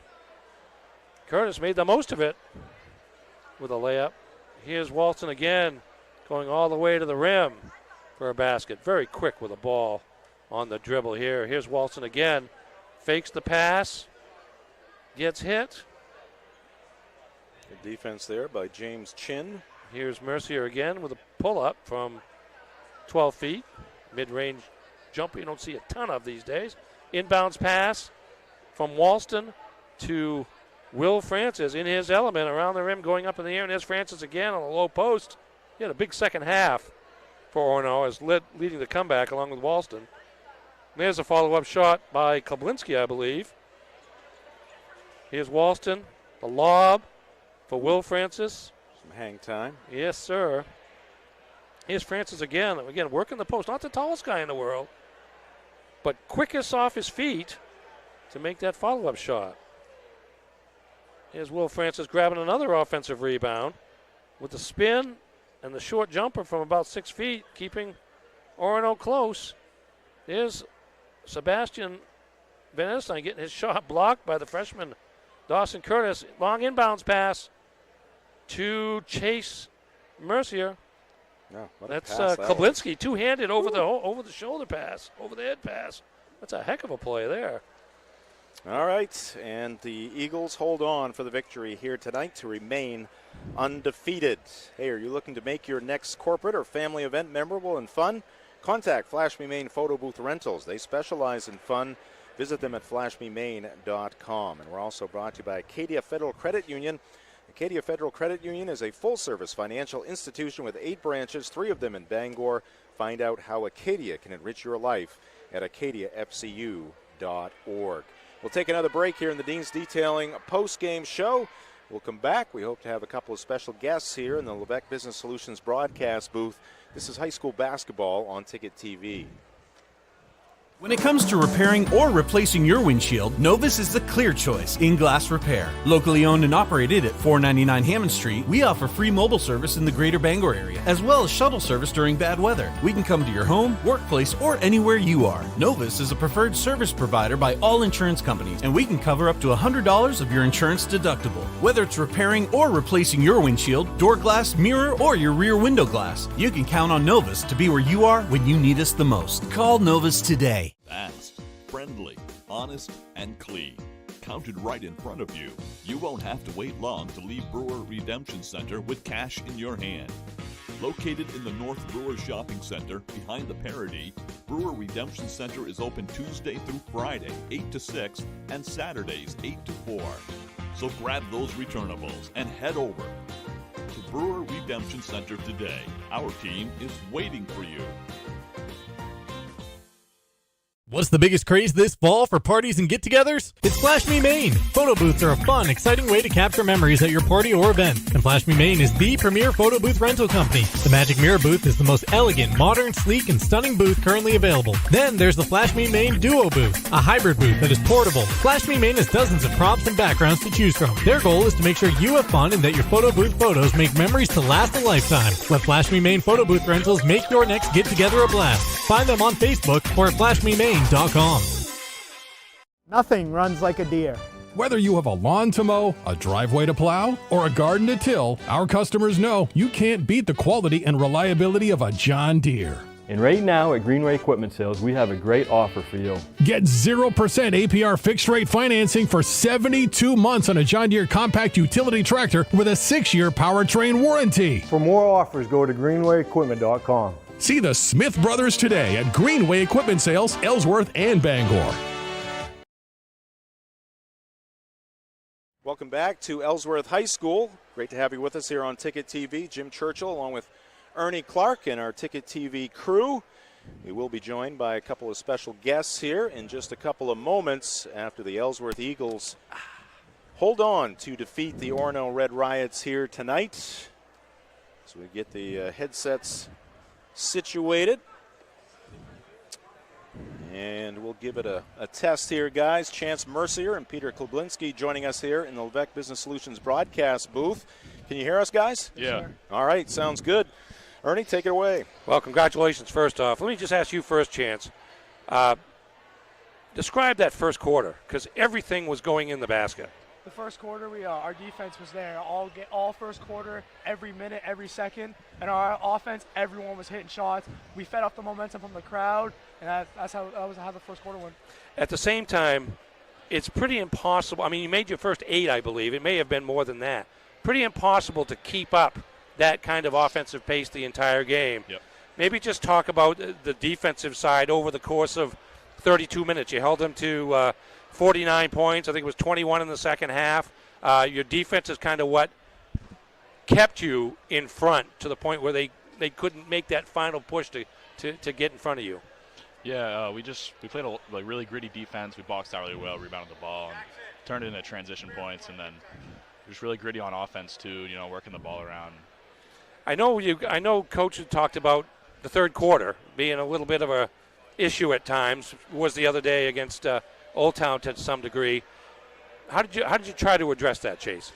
Curtis made the most of it with a layup. Here's Walston again, going all the way to the rim for a basket. Very quick with the ball on the dribble here. Here's Walston again, fakes the pass. Gets hit. Good defense there by James Chin. Here's Mercier again with a pull-up from 12 feet. Mid-range jumper you don't see a ton of these days. Inbounds pass from Walston to Will Francis in his element around the rim, going up in the air. And there's Francis again on the low post. He had a big second half for Orono as leading the comeback along with Walston. And there's a follow-up shot by Koblinski, I believe. Here's Walston, the lob for Will Francis. Some hang time. Yes, sir. Here's Francis again working the post. Not the tallest guy in the world, but quickest off his feet to make that follow-up shot. Here's Will Francis grabbing another offensive rebound with the spin and the short jumper from about 6 feet, keeping Orono close. There's Sebastian Van Estenstein getting his shot blocked by the freshman Dawson Curtis. Long inbounds pass to Chase Mercier. No, that's Koblinski, two-handed over the shoulder pass, over the head pass. That's a heck of a play there. All right, and the Eagles hold on for the victory here tonight to remain undefeated. Hey, are you looking to make your next corporate or family event memorable and fun? Contact Flash Me Maine Photo Booth Rentals. They specialize in fun. Visit them at flashmemaine.com. And we're also brought to you by Acadia Federal Credit Union. Acadia Federal Credit Union is a full-service financial institution with 8 branches, 3 of them in Bangor. Find out how Acadia can enrich your life at acadiafcu.org. We'll take another break here in the Dean's Detailing post-game show. We'll come back. We hope to have a couple of special guests here in the Lebec Business Solutions broadcast booth. This is high school basketball on Ticket TV. When it comes to repairing or replacing your windshield, Novus is the clear choice in glass repair. Locally owned and operated at 499 Hammond Street, we offer free mobile service in the greater Bangor area, as well as shuttle service during bad weather. We can come to your home, workplace, or anywhere you are. Novus is a preferred service provider by all insurance companies, and we can cover up to $100 of your insurance deductible. Whether it's repairing or replacing your windshield, door glass, mirror, or your rear window glass, you can count on Novus to be where you are when you need us the most. Call Novus today. Fast, friendly, honest, and clean. Counted right in front of you. You won't have to wait long to leave Brewer Redemption Center with cash in your hand. Located in the North Brewer Shopping Center behind the Parody, Brewer Redemption Center is open Tuesday through Friday, 8 to 6, and Saturdays, 8 to 4. So grab those returnables and head over to Brewer Redemption Center today. Our team is waiting for you. What's the biggest craze this fall for parties and get-togethers? It's Flash Me Maine. Photo booths are a fun, exciting way to capture memories at your party or event. And Flash Me Maine is the premier photo booth rental company. The Magic Mirror booth is the most elegant, modern, sleek, and stunning booth currently available. Then there's the Flash Me Maine Duo booth, a hybrid booth that is portable. Flash Me Maine has dozens of props and backgrounds to choose from. Their goal is to make sure you have fun and that your photo booth photos make memories to last a lifetime. Let Flash Me Maine Photo Booth Rentals make your next get-together a blast. Find them on Facebook or at flashmemaine.com. Nothing runs like a deer. Whether you have a lawn to mow, a driveway to plow, or a garden to till, our customers know you can't beat the quality and reliability of a John Deere. And right now at Greenway Equipment Sales, we have a great offer for you. Get 0% APR fixed rate financing for 72 months on a John Deere compact utility tractor with a 6-year powertrain warranty. For more offers, go to greenwayequipment.com. See the Smith Brothers today at Greenway Equipment Sales, Ellsworth, and Bangor. Welcome back to Ellsworth High School. Great to have you with us here on Ticket TV. Jim Churchill along with Ernie Clark and our Ticket TV crew. We will be joined by a couple of special guests here in just a couple of moments after the Ellsworth Eagles hold on to defeat the Orono Red Riots here tonight. So we get the headsets situated. And we'll give it a test here, guys. Chance Mercier and Peter Klublinski joining us here in the Lebec Business Solutions broadcast booth. Can you hear us, guys? Yeah. All right, sounds good. Ernie, take it away. Well, congratulations first off. Let me just ask you first, Chance. Describe that first quarter, because everything was going in the basket. The first quarter, our defense was there all first quarter, every minute, every second, and our offense, everyone was hitting shots. We fed off the momentum from the crowd, and that was how the first quarter went. At the same time, it's pretty impossible. I mean, you made your first 8, I believe. It may have been more than that. Pretty impossible to keep up that kind of offensive pace the entire game. Yep. Maybe just talk about the defensive side over the course of 32 minutes. You held them to 49 points. I think it was 21 in the second half. Your defense is kind of what kept you in front to the point where they couldn't make that final push to get in front of you. Yeah, we played a really gritty defense. We boxed out really well, rebounded the ball, and turned it into transition points, and then just really gritty on offense too. Working the ball around. I know Coach had talked about the third quarter being a little bit of a issue at times. Was the other day against Old Town to some degree. How did you try to address that, Chance?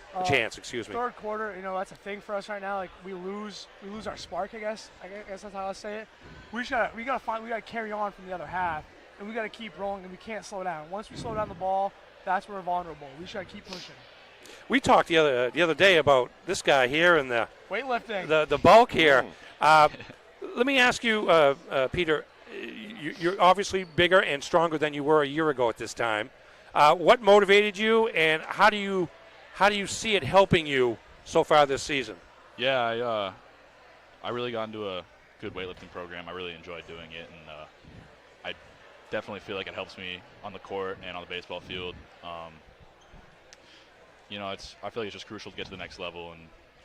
Excuse me. Third quarter, that's a thing for us right now. Like we lose our spark. I guess that's how I say it. We gotta carry on from the other half, and we gotta keep rolling, and we can't slow down. Once we slow down the ball, that's where we're vulnerable. We should keep pushing. We talked the other day about this guy here and the weightlifting, the bulk here. Let me ask you, Peter. You're obviously bigger and stronger than you were a year ago at this time. What motivated you, and how do you see it helping you so far this season? Yeah, I really got into a good weightlifting program. I really enjoyed doing it, and I definitely feel like it helps me on the court and on the baseball field. I feel like it's just crucial to get to the next level, and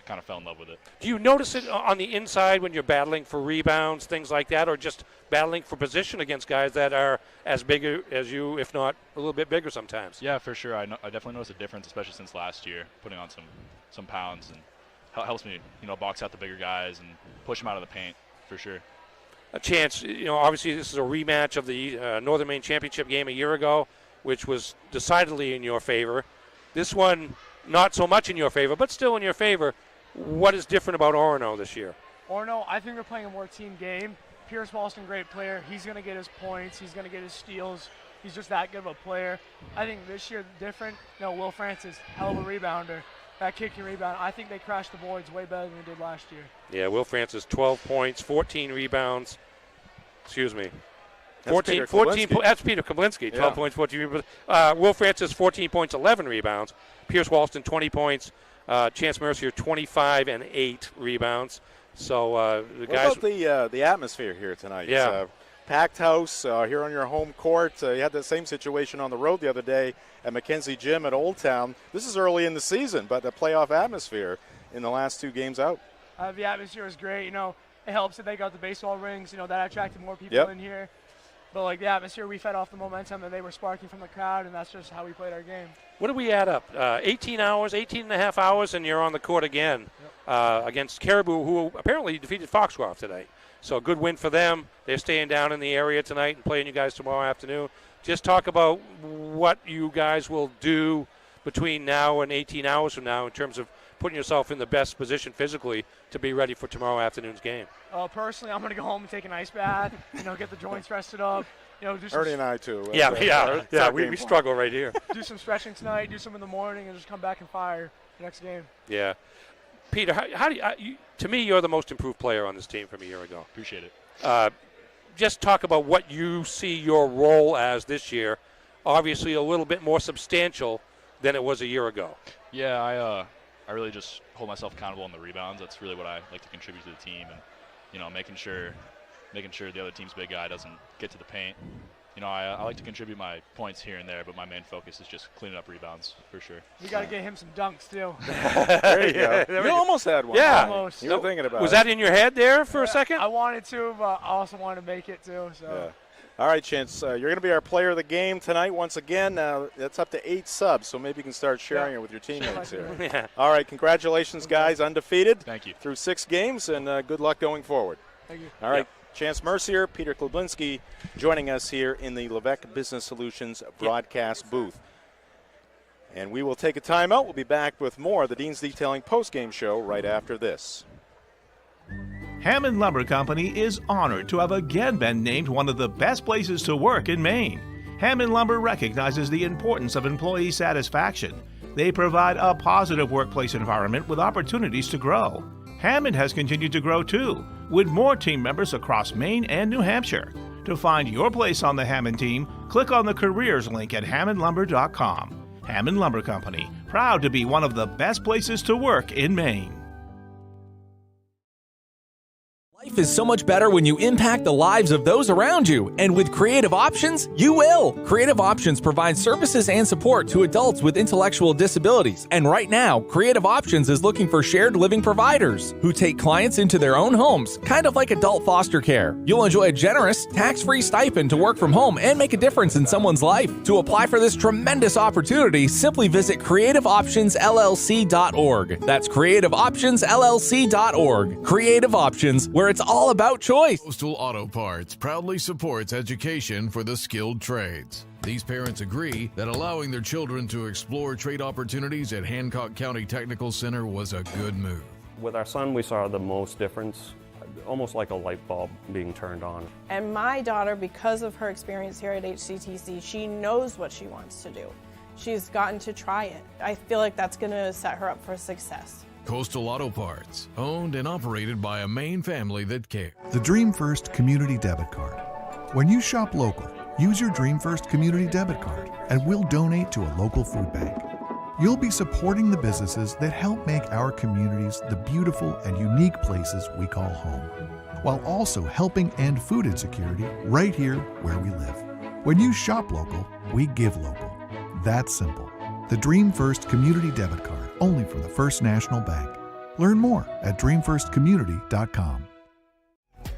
kind of fell in love with it. Do you notice it on the inside when you're battling for rebounds, things like that, or just battling for position against guys that are as big as you, if not a little bit bigger sometimes? Yeah, for sure. I definitely noticed a difference, especially since last year, putting on some pounds, and helps me, box out the bigger guys and push them out of the paint, for sure. A chance, obviously this is a rematch of the Northern Maine Championship game a year ago, which was decidedly in your favor. This one, not so much in your favor, but still in your favor. What is different about Orono this year? Orono, I think we're playing a more team game. Pierce Walston, great player. He's going to get his points. He's going to get his steals. He's just that good of a player. I think this year different. Will Francis, hell of a rebounder. That kick and rebound, I think they crashed the boards way better than they did last year. Yeah, Will Francis, 12 points, 14 rebounds. Excuse me. That's Peter Koblinski. That's Peter Koblinski, 12 points, 14 rebounds. Will Francis, 14 points, 11 rebounds. Pierce Walston, 20 points. Chance Mercier, 25 and 8 rebounds. So the guys. What about the atmosphere here tonight? Yeah. Packed house here on your home court. You had the same situation on the road the other day at Mackenzie Gym at Old Town. This is early in the season, but the playoff atmosphere in the last 2 games out. The atmosphere is great. It helps that they got the baseball rings. That attracted more people in here. But the atmosphere, we fed off the momentum that they were sparking from the crowd, and that's just how we played our game. What did we add up? 18 and a half hours, and you're on the court again against Caribou, who apparently defeated Foxcroft today. So a good win for them. They're staying down in the area tonight and playing you guys tomorrow afternoon. Just talk about what you guys will do between now and 18 hours from now in terms of putting yourself in the best position physically to be ready for tomorrow afternoon's game. Personally, I'm going to go home and take an ice bath, get the joints rested up. Ernie and I, too. Yeah, we struggle right here. Do some stretching tonight, do some in the morning, and just come back and fire the next game. Yeah. Peter, how do you, to me, you're the most improved player on this team from a year ago. Appreciate it. Just talk about what you see your role as this year. Obviously a little bit more substantial than it was a year ago. Yeah, I really just hold myself accountable on the rebounds. That's really what I like to contribute to the team, and making sure the other team's big guy doesn't get to the paint. I like to contribute my points here and there, but my main focus is just cleaning up rebounds for sure. We got to get him some dunks too. There you go. You almost had one. Yeah, almost. You were thinking about it. Was that in your head there for a second? I wanted to, but I also wanted to make it too. So. Yeah. All right, Chance, you're going to be our player of the game tonight once again. That's up to 8 subs, so maybe you can start sharing it with your teammates here. Yeah. All right, congratulations, guys. Undefeated. Thank you. Through 6 games, and good luck going forward. Thank you. All right, Chance Mercier, Peter Koblinski joining us here in the Levesque Business Solutions broadcast booth. And we will take a timeout. We'll be back with more of the Dean's Detailing postgame show right after this. Hammond Lumber Company is honored to have again been named one of the best places to work in Maine. Hammond Lumber recognizes the importance of employee satisfaction. They provide a positive workplace environment with opportunities to grow. Hammond has continued to grow too, with more team members across Maine and New Hampshire. To find your place on the Hammond team, click on the careers link at hammondlumber.com. Hammond Lumber Company, proud to be one of the best places to work in Maine. Life is so much better when you impact the lives of those around you, and with Creative Options, you will. Creative Options provides services and support to adults with intellectual disabilities, and right now, Creative Options is looking for shared living providers who take clients into their own homes, kind of like adult foster care. You'll enjoy a generous, tax-free stipend to work from home and make a difference in someone's life. To apply for this tremendous opportunity, simply visit creativeoptionsllc.org. That's creativeoptionsllc.org. Creative Options, where it's all about choice. Coastal Auto Parts proudly supports education for the skilled trades. These parents agree that allowing their children to explore trade opportunities at Hancock County Technical Center was a good move. With our son, we saw the most difference, almost like a light bulb being turned on. And my daughter, because of her experience here at HCTC, she knows what she wants to do. She's gotten to try it. I feel like that's going to set her up for success. Coastal Auto Parts, owned and operated by a Maine family that cares. The Dream First Community Debit Card. When you shop local, use your Dream First Community Debit Card and we'll donate to a local food bank. You'll be supporting the businesses that help make our communities the beautiful and unique places we call home, while also helping end food insecurity right here where we live. When you shop local, we give local. That's simple. The Dream First Community Debit Card, only from the First National Bank. Learn more at dreamfirstcommunity.com.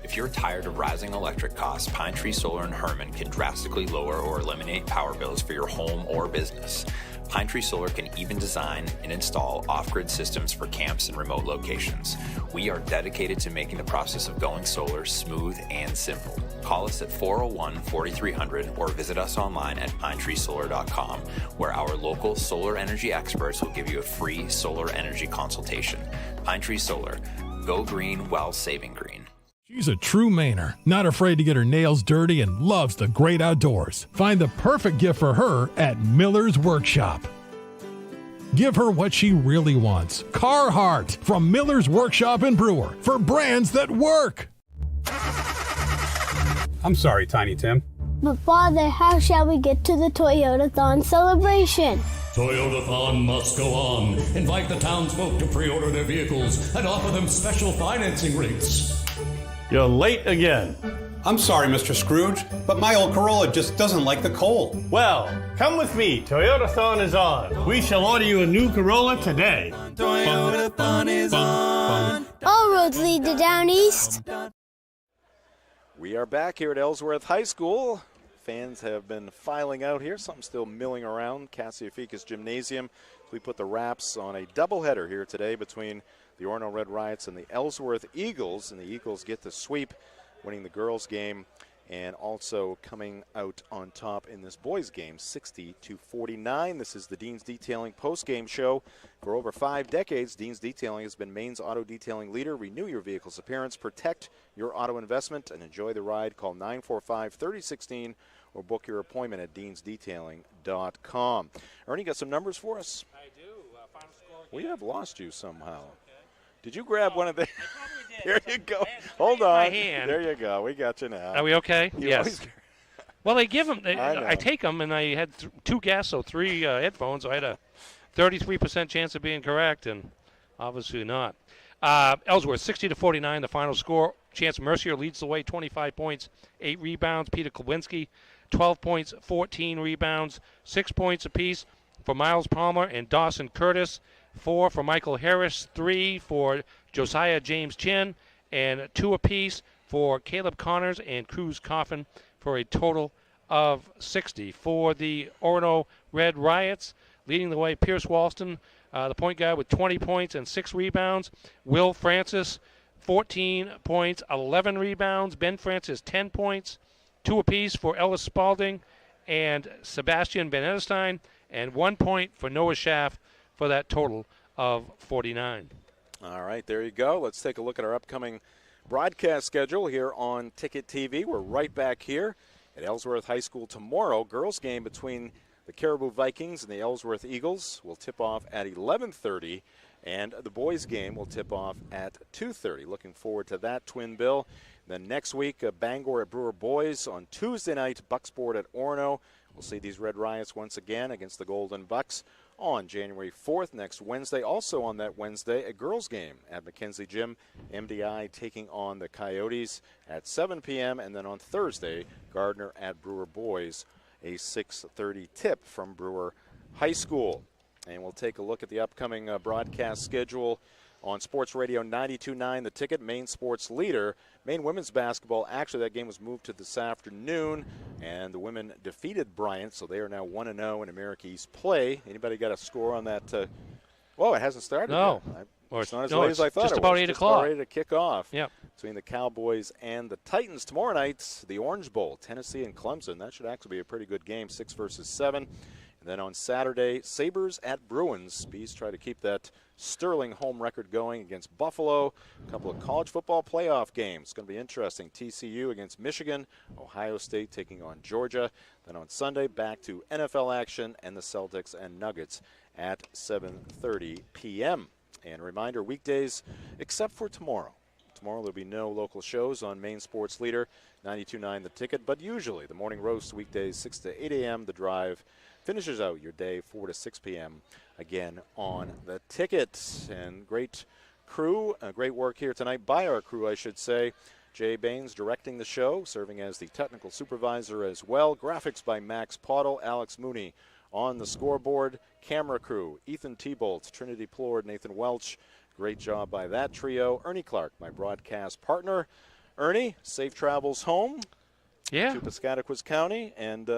If you're tired of rising electric costs, Pine Tree Solar in Herman can drastically lower or eliminate power bills for your home or business. Pine Tree Solar can even design and install off-grid systems for camps and remote locations. We are dedicated to making the process of going solar smooth and simple. Call us at 401-4300 or visit us online at pinetreesolar.com, where our local solar energy experts will give you a free solar energy consultation. Pine Tree Solar. Go green while saving green. She's a true Mainer, not afraid to get her nails dirty and loves the great outdoors. Find the perfect gift for her at Miller's Workshop. Give her what she really wants. Carhartt from Miller's Workshop in Brewer for brands that work. I'm sorry, Tiny Tim. But Father, how shall we get to the Toyotathon celebration? Toyotathon must go on. Invite the townsfolk to pre-order their vehicles and offer them special financing rates. You're late again. I'm sorry, Mr. Scrooge, but my old Corolla just doesn't like the cold. Well, come with me. Toyotathon is on. We shall order you a new Corolla today. Toyotathon is on. All roads lead to down east. We are back here at Ellsworth High School. Fans have been filing out here. Some still milling around Cassiophikas Gymnasium. We put the wraps on a doubleheader here today between the Orono Red Riots and the Ellsworth Eagles. And the Eagles get the sweep, winning the girls' game and also coming out on top in this boys' game, 60-49. This is the Dean's Detailing post-game show. For over 5 decades, Dean's Detailing has been Maine's auto detailing leader. Renew your vehicle's appearance, protect your auto investment, and enjoy the ride. Call 945-3016 or book your appointment at deansdetailing.com. Ernie, got some numbers for us? I do. Final score. We have lost you somehow. Did you grab one of the? Here you go. Hold on. My hand. There you go. We got you now. Are we okay? You Yes. always- Well, they give them. I take them, and I had 2 guests, so 3 headphones. So I had a 33% chance of being correct, and obviously not. Ellsworth, 60-49, the final score. Chance Mercier leads the way, 25 points, 8 rebounds. Peter Klawinski, 12 points, 14 rebounds, 6 points apiece for Miles Palmer and Dawson Curtis. 4 for Michael Harris, 3 for Josiah James Chin, and 2 apiece for Caleb Connors and Cruz Coffin for a total of 60. For the Orono Red Riots, leading the way, Pierce Walston, the point guard with 20 points and 6 rebounds. Will Francis, 14 points, 11 rebounds. Ben Francis, 10 points, 2 apiece for Ellis Spalding and Sebastian Van Edestein, and 1 point for Noah Schaff for that total of 49. All right, there you go. Let's take a look at our upcoming broadcast schedule here on Ticket TV. We're right back here at Ellsworth High School tomorrow. Girls game between the Caribou Vikings and the Ellsworth Eagles will tip off at 11:30, and the boys game will tip off at 2:30. Looking forward to that twin bill. Then next week, Bangor at Brewer Boys. On Tuesday night, Bucksport at Orono. We'll see these Red Riots once again against the Golden Bucks on January 4th, next Wednesday. Also on that Wednesday, a girls game at McKenzie Gym. MDI taking on the Coyotes at 7 p.m. And then on Thursday, Gardner at Brewer Boys, a 6:30 tip from Brewer High School. And we'll take a look at the upcoming broadcast schedule on Sports Radio 92.9, The Ticket, Maine sports leader. Maine women's basketball, actually that game was moved to this afternoon, and the women defeated Bryant, so they are now 1-0 in America East play. Anybody got a score on that? Well, it hasn't started No. yet. Or It's not as no, late it's as I thought just it about was. 8 Just o'clock. about ready to kick off Yep. between the Cowboys and the Titans. Tomorrow night, the Orange Bowl, Tennessee and Clemson. That should actually be a pretty good game, 6 versus 7. And then on Saturday, Sabres at Bruins. Bees try to keep that sterling home record going against Buffalo. A couple of college football playoff games. It's going to be interesting. TCU against Michigan. Ohio State taking on Georgia. Then on Sunday, back to NFL action and the Celtics and Nuggets at 7:30 p.m. And a reminder, weekdays, except for tomorrow. tomorrow there'll be no local shows on Maine Sports Leader 92.9 The Ticket, but usually the morning roast weekdays 6 to 8 a.m. The Drive finishes out your day 4 to 6 p.m. again on The Ticket. And great crew, great work here tonight by our crew, I should say. Jay Baines directing the show, serving as the technical supervisor as well. Graphics by Max Pottle, Alex Mooney on the scoreboard. Camera crew, Ethan T-Bolt, Trinity Plord, Nathan Welch. Great job by that trio. Ernie Clark, my broadcast partner. Ernie, safe travels home to Piscataquis County, and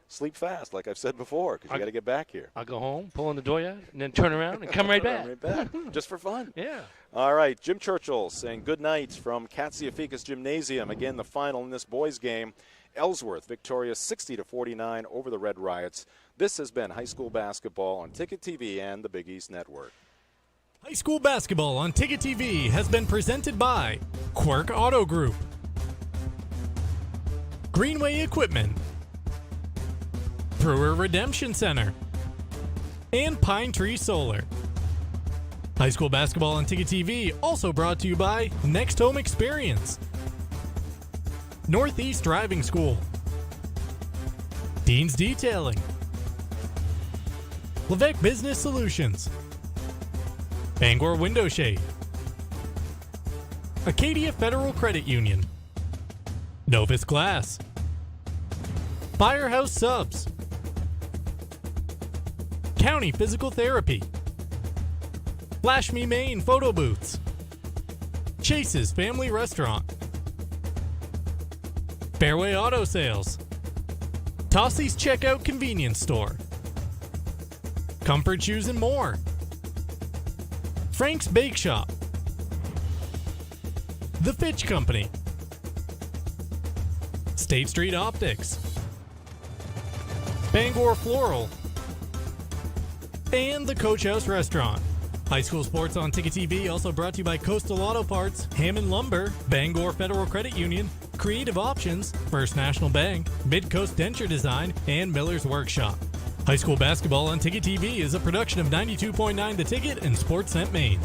sleep fast, like I've said before, because you got to get back here. I'll go home, pull in the door, and then turn around and come right back. Just for fun. Yeah. All right, Jim Churchill saying good night from Katsiafikis Gymnasium. Again, the final in this boys' game. Ellsworth victorious 60-49 over the Red Riots. This has been high school basketball on Ticket TV and the Big East Network. High school basketball on Ticket TV has been presented by Quirk Auto Group, Greenway Equipment, Brewer Redemption Center, and Pine Tree Solar. High school basketball on Ticket TV also brought to you by Next Home Experience, Northeast Driving School, Dean's Detailing, Levesque Business Solutions, Bangor Window Shade, Acadia Federal Credit Union, Novus Glass, Firehouse Subs, County Physical Therapy, Flash Me Maine Photo Booths, Chase's Family Restaurant, Fairway Auto Sales, Tossie's Checkout Convenience Store, Comfort Shoes and More, Frank's Bake Shop, The Fitch Company, State Street Optics, Bangor Floral, and the Coach House Restaurant. High school sports on Ticket TV also brought to you by Coastal Auto Parts, Hammond Lumber, Bangor Federal Credit Union, Creative Options, First National Bank, Mid-Coast Denture Design, and Miller's Workshop. High school basketball on Ticket TV is a production of 92.9 The Ticket and Sportsnet Maine.